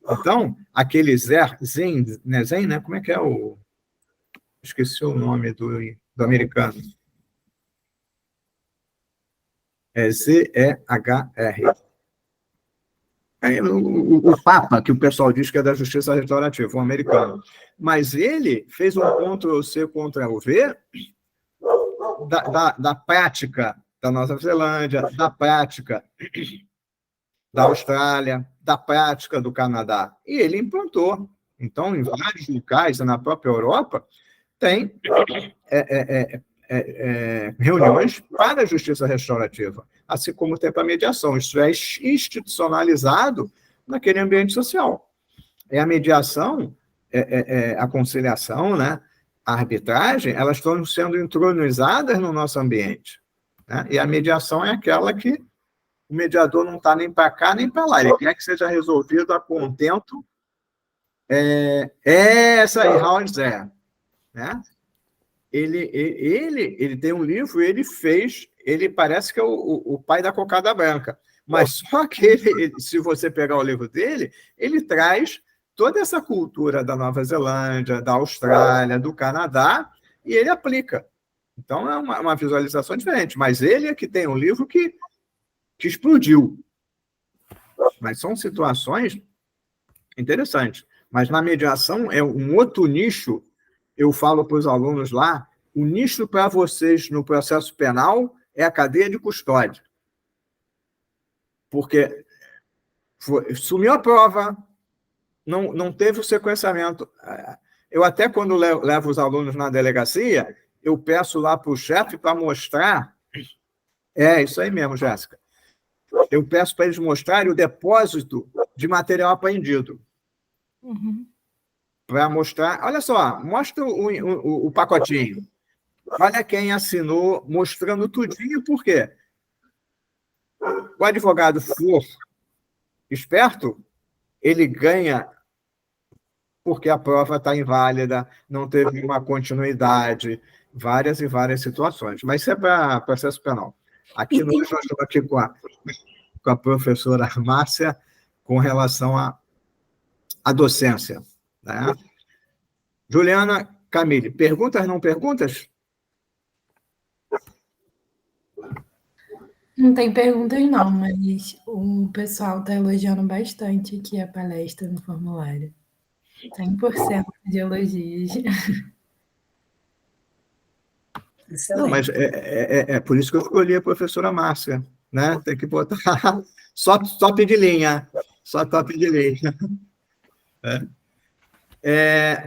Speaker 3: Então, aquele Zen, né? Como é que é o... Esqueci o nome do americano. É Z-E-H-R. O Papa, que o pessoal diz que é da justiça restaurativa, o americano. Mas ele fez um Ctrl-C, Ctrl-V da prática da Nova Zelândia, da prática da Austrália, da prática do Canadá. E ele implantou. Então, em vários locais, na própria Europa, tem reuniões para a justiça restaurativa, assim como tem para a mediação. Isso é institucionalizado naquele ambiente social. A mediação, a conciliação, né, a arbitragem, elas estão sendo intronizadas no nosso ambiente. Né? E a mediação é aquela que o mediador não está nem para cá, nem para lá. Ele quer que seja resolvido a contento. Essa aí, Howard Zé. Né? Ele tem um livro, ele parece que é o pai da cocada branca. Mas só que se você pegar o livro dele, ele traz toda essa cultura da Nova Zelândia, da Austrália, do Canadá, e ele aplica. Então, é uma visualização diferente. Mas ele é que tem um livro que explodiu. Mas são situações Interessante. Mas na mediação é um outro nicho. Eu falo para os alunos lá, o nicho para vocês no processo penal é a cadeia de custódia. Porque sumiu a prova, não teve o sequenciamento. Eu até, quando levo os alunos na delegacia, eu peço lá para o chefe para mostrar. É isso aí mesmo, Jéssica. Eu peço para eles mostrarem o depósito de material apreendido.
Speaker 5: Uhum.
Speaker 3: Para mostrar. Olha só, mostra o pacotinho. Olha quem assinou, mostrando tudinho, por quê? O advogado for esperto, ele ganha porque a prova está inválida, não teve uma continuidade, várias e várias situações. Mas isso é para processo penal. Aqui nós estamos aqui com a professora Márcia com relação à docência. Né? Juliana Camille, perguntas, não perguntas?
Speaker 4: Não tem perguntas, não, mas o pessoal está elogiando bastante aqui a palestra no formulário. 100% de elogios.
Speaker 1: Excelente.
Speaker 3: Não, mas é por isso que eu escolhi a professora Márcia. Né? Tem que botar só top de linha. Só top de linha.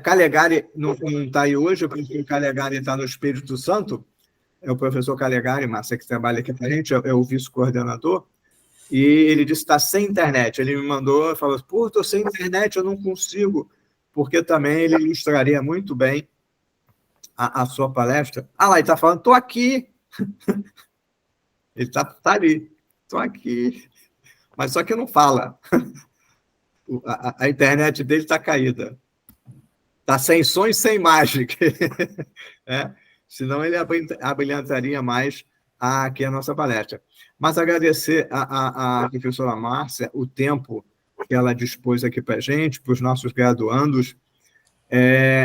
Speaker 3: Calegari não está aí hoje, porque o Calegari está no Espírito Santo. É o professor Calegari, Márcia, que trabalha aqui com a gente, é o vice-coordenador, e ele disse que está sem internet. Ele me mandou e falou: pô, estou sem internet, eu não consigo, porque também ele ilustraria muito bem a sua palestra. Ah lá, ele está falando: estou aqui. Ele está ali, estou aqui. Mas só que não fala. A internet dele está caída. Está sem som e sem imagem. Senão ele abrilhantaria mais aqui a nossa palestra. Mas agradecer à professora Márcia o tempo que ela dispôs aqui para a gente, para os nossos graduandos,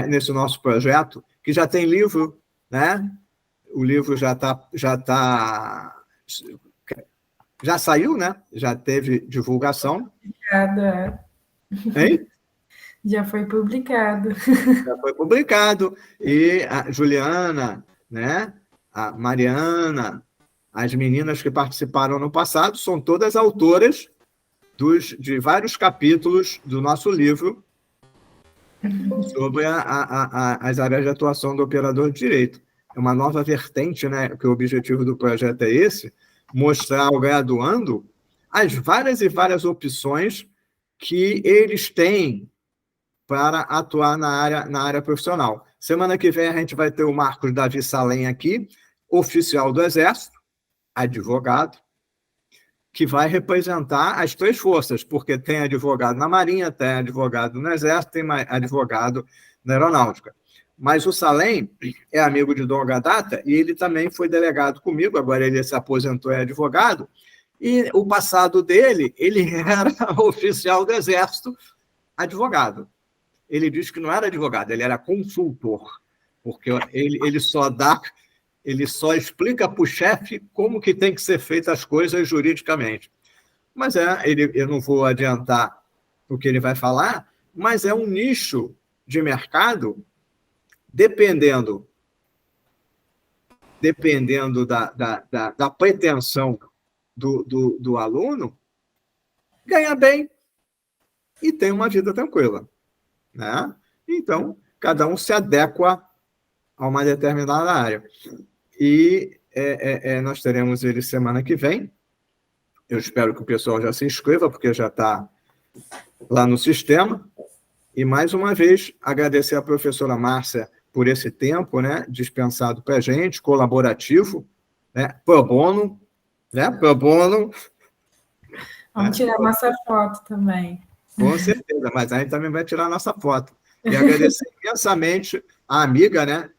Speaker 3: nesse nosso projeto, que já tem livro, né? O livro já saiu, né? Já teve divulgação. Hein?
Speaker 4: Já foi publicado.
Speaker 3: Já foi publicado. E a Juliana, né? A Mariana, as meninas que participaram no passado, são todas autoras de vários capítulos do nosso livro sobre as áreas de atuação do operador de direito. É uma nova vertente, né? Que o objetivo do projeto é esse, mostrar ao graduando as várias e várias opções que eles têm para atuar na área profissional. Semana que vem a gente vai ter o Marcos Davi Salem aqui, oficial do Exército, advogado, que vai representar as três forças, porque tem advogado na Marinha, tem advogado no Exército, tem advogado na Aeronáutica. Mas o Salem é amigo de longa data e ele também foi delegado comigo, agora ele se aposentou, é advogado, e o passado dele, ele era oficial do Exército, advogado. Ele disse que não era advogado, ele era consultor, porque ele só explica para o chefe como que tem que ser feitas as coisas juridicamente. Mas eu não vou adiantar o que ele vai falar, mas é um nicho de mercado, dependendo da pretensão do aluno, ganha bem e tem uma vida tranquila. Né? Então, cada um se adequa a uma determinada área. E nós teremos ele semana que vem. Eu espero que o pessoal já se inscreva, porque já está lá no sistema. E, mais uma vez, agradecer à professora Márcia por esse tempo, né, dispensado para a gente, colaborativo, né, pro bono, né, pro bono.
Speaker 4: Vamos tirar nossa foto também.
Speaker 3: Com certeza, mas a gente também vai tirar a nossa foto. E agradecer imensamente a amiga, né?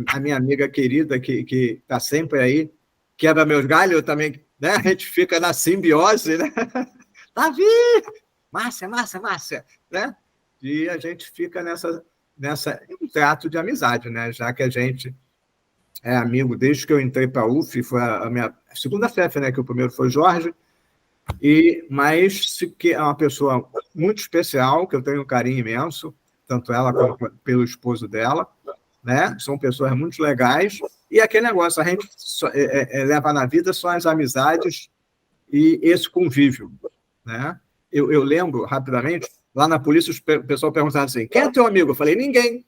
Speaker 3: A minha amiga querida, que está sempre aí, quebra meus galhos, eu também, né? A gente fica na simbiose, né? Davi! Márcia, né? E a gente fica nessa um trato de amizade, né? Já que a gente amigo desde que eu entrei para a UF, foi a minha segunda chefe, né? Que o primeiro foi Jorge, Mas que é uma pessoa muito especial, que eu tenho um carinho imenso, tanto ela como pelo esposo dela, né? São pessoas muito legais, e aquele negócio, a gente leva na vida só as amizades e esse convívio, né? Eu lembro, rapidamente, lá na polícia, o pessoal perguntava assim, quem é teu amigo? Eu falei, ninguém.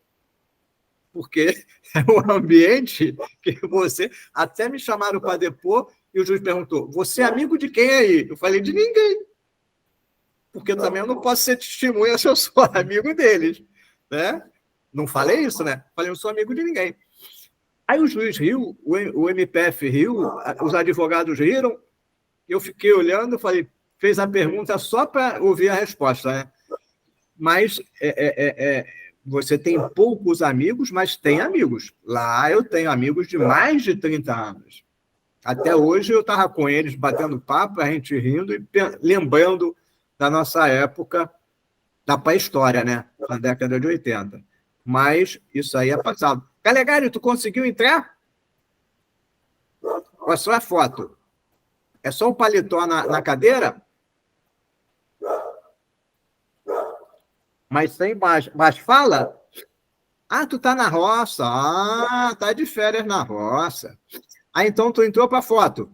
Speaker 3: Porque é um ambiente que você... Até me chamaram para depor e o juiz perguntou, você é amigo de quem aí? Eu falei, de ninguém. Porque também eu não posso ser testemunha se eu sou amigo deles, né? Não falei isso, né? Falei, eu sou amigo de ninguém. Aí o juiz riu, o MPF riu, os advogados riram, eu fiquei olhando, falei, fez a pergunta só para ouvir a resposta, né? Mas você tem poucos amigos, mas tem amigos. Lá eu tenho amigos de mais de 30 anos. Até hoje eu estava com eles batendo papo, a gente rindo e lembrando da nossa época da pré-história, né? Na década de 80. Mas isso aí é passado. Calegari, tu conseguiu entrar? Olha só a foto. É só o paletó na cadeira? Mas tem mais. Mas fala. Ah, tu tá na roça. Ah, tá de férias na roça. Ah, então tu entrou para a foto.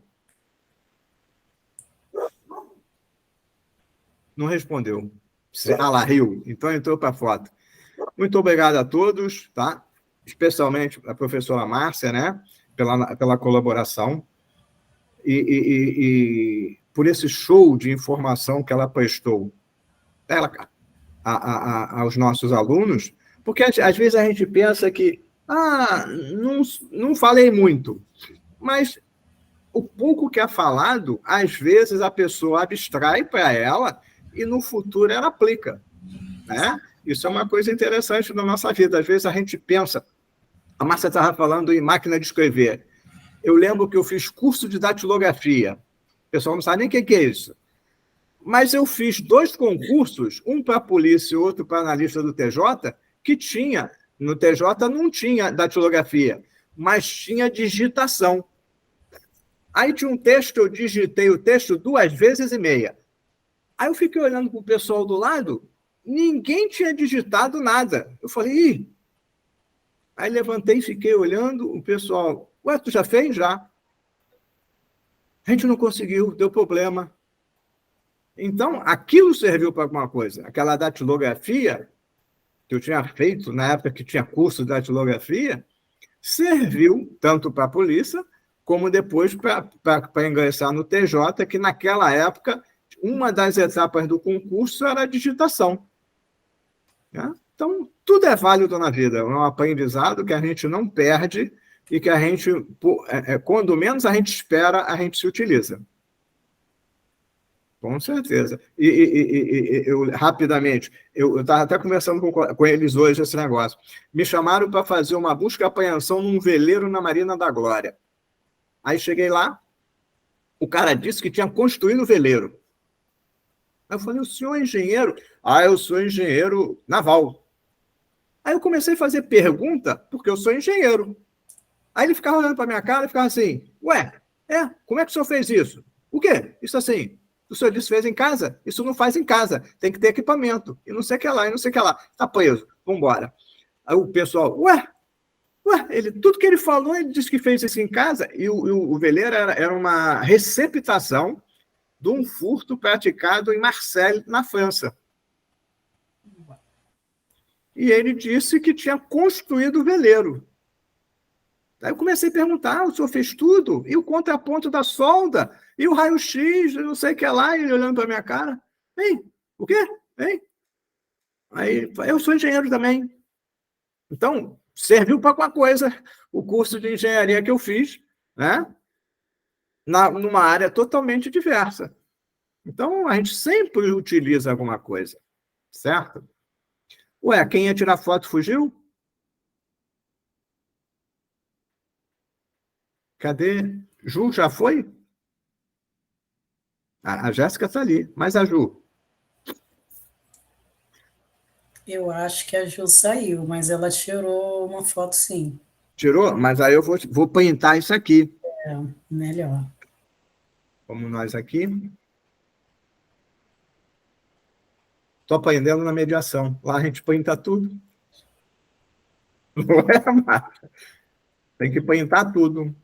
Speaker 3: Não respondeu. Ah lá, riu. Então entrou para a foto. Muito obrigado a todos, tá? Especialmente a professora Márcia, né? Pela colaboração e por esse show de informação que ela prestou aos nossos alunos, porque às vezes a gente pensa que não falei muito, mas o pouco que é falado, às vezes a pessoa abstrai para ela e no futuro ela aplica, né? Isso é uma coisa interessante na nossa vida. Às vezes a gente pensa... A Márcia estava falando em máquina de escrever. Eu lembro que eu fiz curso de datilografia. O pessoal não sabe nem o que é isso. Mas eu fiz 2 concursos, um para a polícia e outro para analista do TJ, que tinha... No TJ não tinha datilografia, mas tinha digitação. Aí tinha um texto, eu digitei o texto 2 vezes e meia. Aí eu fiquei olhando para o pessoal do lado, ninguém tinha digitado nada. Eu falei, ih. Aí levantei e fiquei olhando, o pessoal, ué, tu já fez? Já. A gente não conseguiu, deu problema. Então, aquilo serviu para alguma coisa. Aquela datilografia que eu tinha feito na época que tinha curso de datilografia, serviu tanto para a polícia, como depois para ingressar no TJ, que naquela época, uma das etapas do concurso era a digitação. Né? Então, tudo é válido na vida, é um aprendizado que a gente não perde e que a gente, quando menos a gente espera, a gente se utiliza. Com certeza. Eu rapidamente, eu estava até conversando com eles hoje esse negócio. Me chamaram para fazer uma busca e apreensão num veleiro na Marina da Glória. Aí cheguei lá, o cara disse que tinha construído o veleiro. Aí eu falei, o senhor é engenheiro? Ah, eu sou engenheiro naval. Aí eu comecei a fazer pergunta, porque eu sou engenheiro. Aí ele ficava olhando para minha cara e ficava assim, ué, como é que o senhor fez isso? O quê? Isso assim, o senhor disse que fez em casa? Isso não faz em casa, tem que ter equipamento, e não sei o que lá, e não sei o que lá. Está preso, vamos embora. Aí o pessoal, tudo que ele falou, ele disse que fez isso em casa, e o veleiro era uma receptação de um furto praticado em Marseille, na França. E ele disse que tinha construído o veleiro. Aí eu comecei a perguntar, o senhor fez tudo? E o contraponto da solda? E o raio-x? Eu não sei o que é lá, ele olhando para a minha cara. Ei, o quê? Ei? Aí, eu sou engenheiro também. Então, serviu para alguma coisa o curso de engenharia que eu fiz, né? Numa área totalmente diversa. Então, a gente sempre utiliza alguma coisa, certo? Ué, quem ia tirar foto fugiu? Cadê? Ju, já foi? A Jéssica está ali, mas a Ju?
Speaker 1: Eu acho que a Ju saiu, mas ela tirou uma foto, sim.
Speaker 3: Tirou? Mas aí eu vou printar isso aqui.
Speaker 1: Melhor.
Speaker 3: Vamos nós aqui. Estou aprendendo na mediação. Lá a gente pinta tudo. Não é, Marta? Tem que pintar tudo.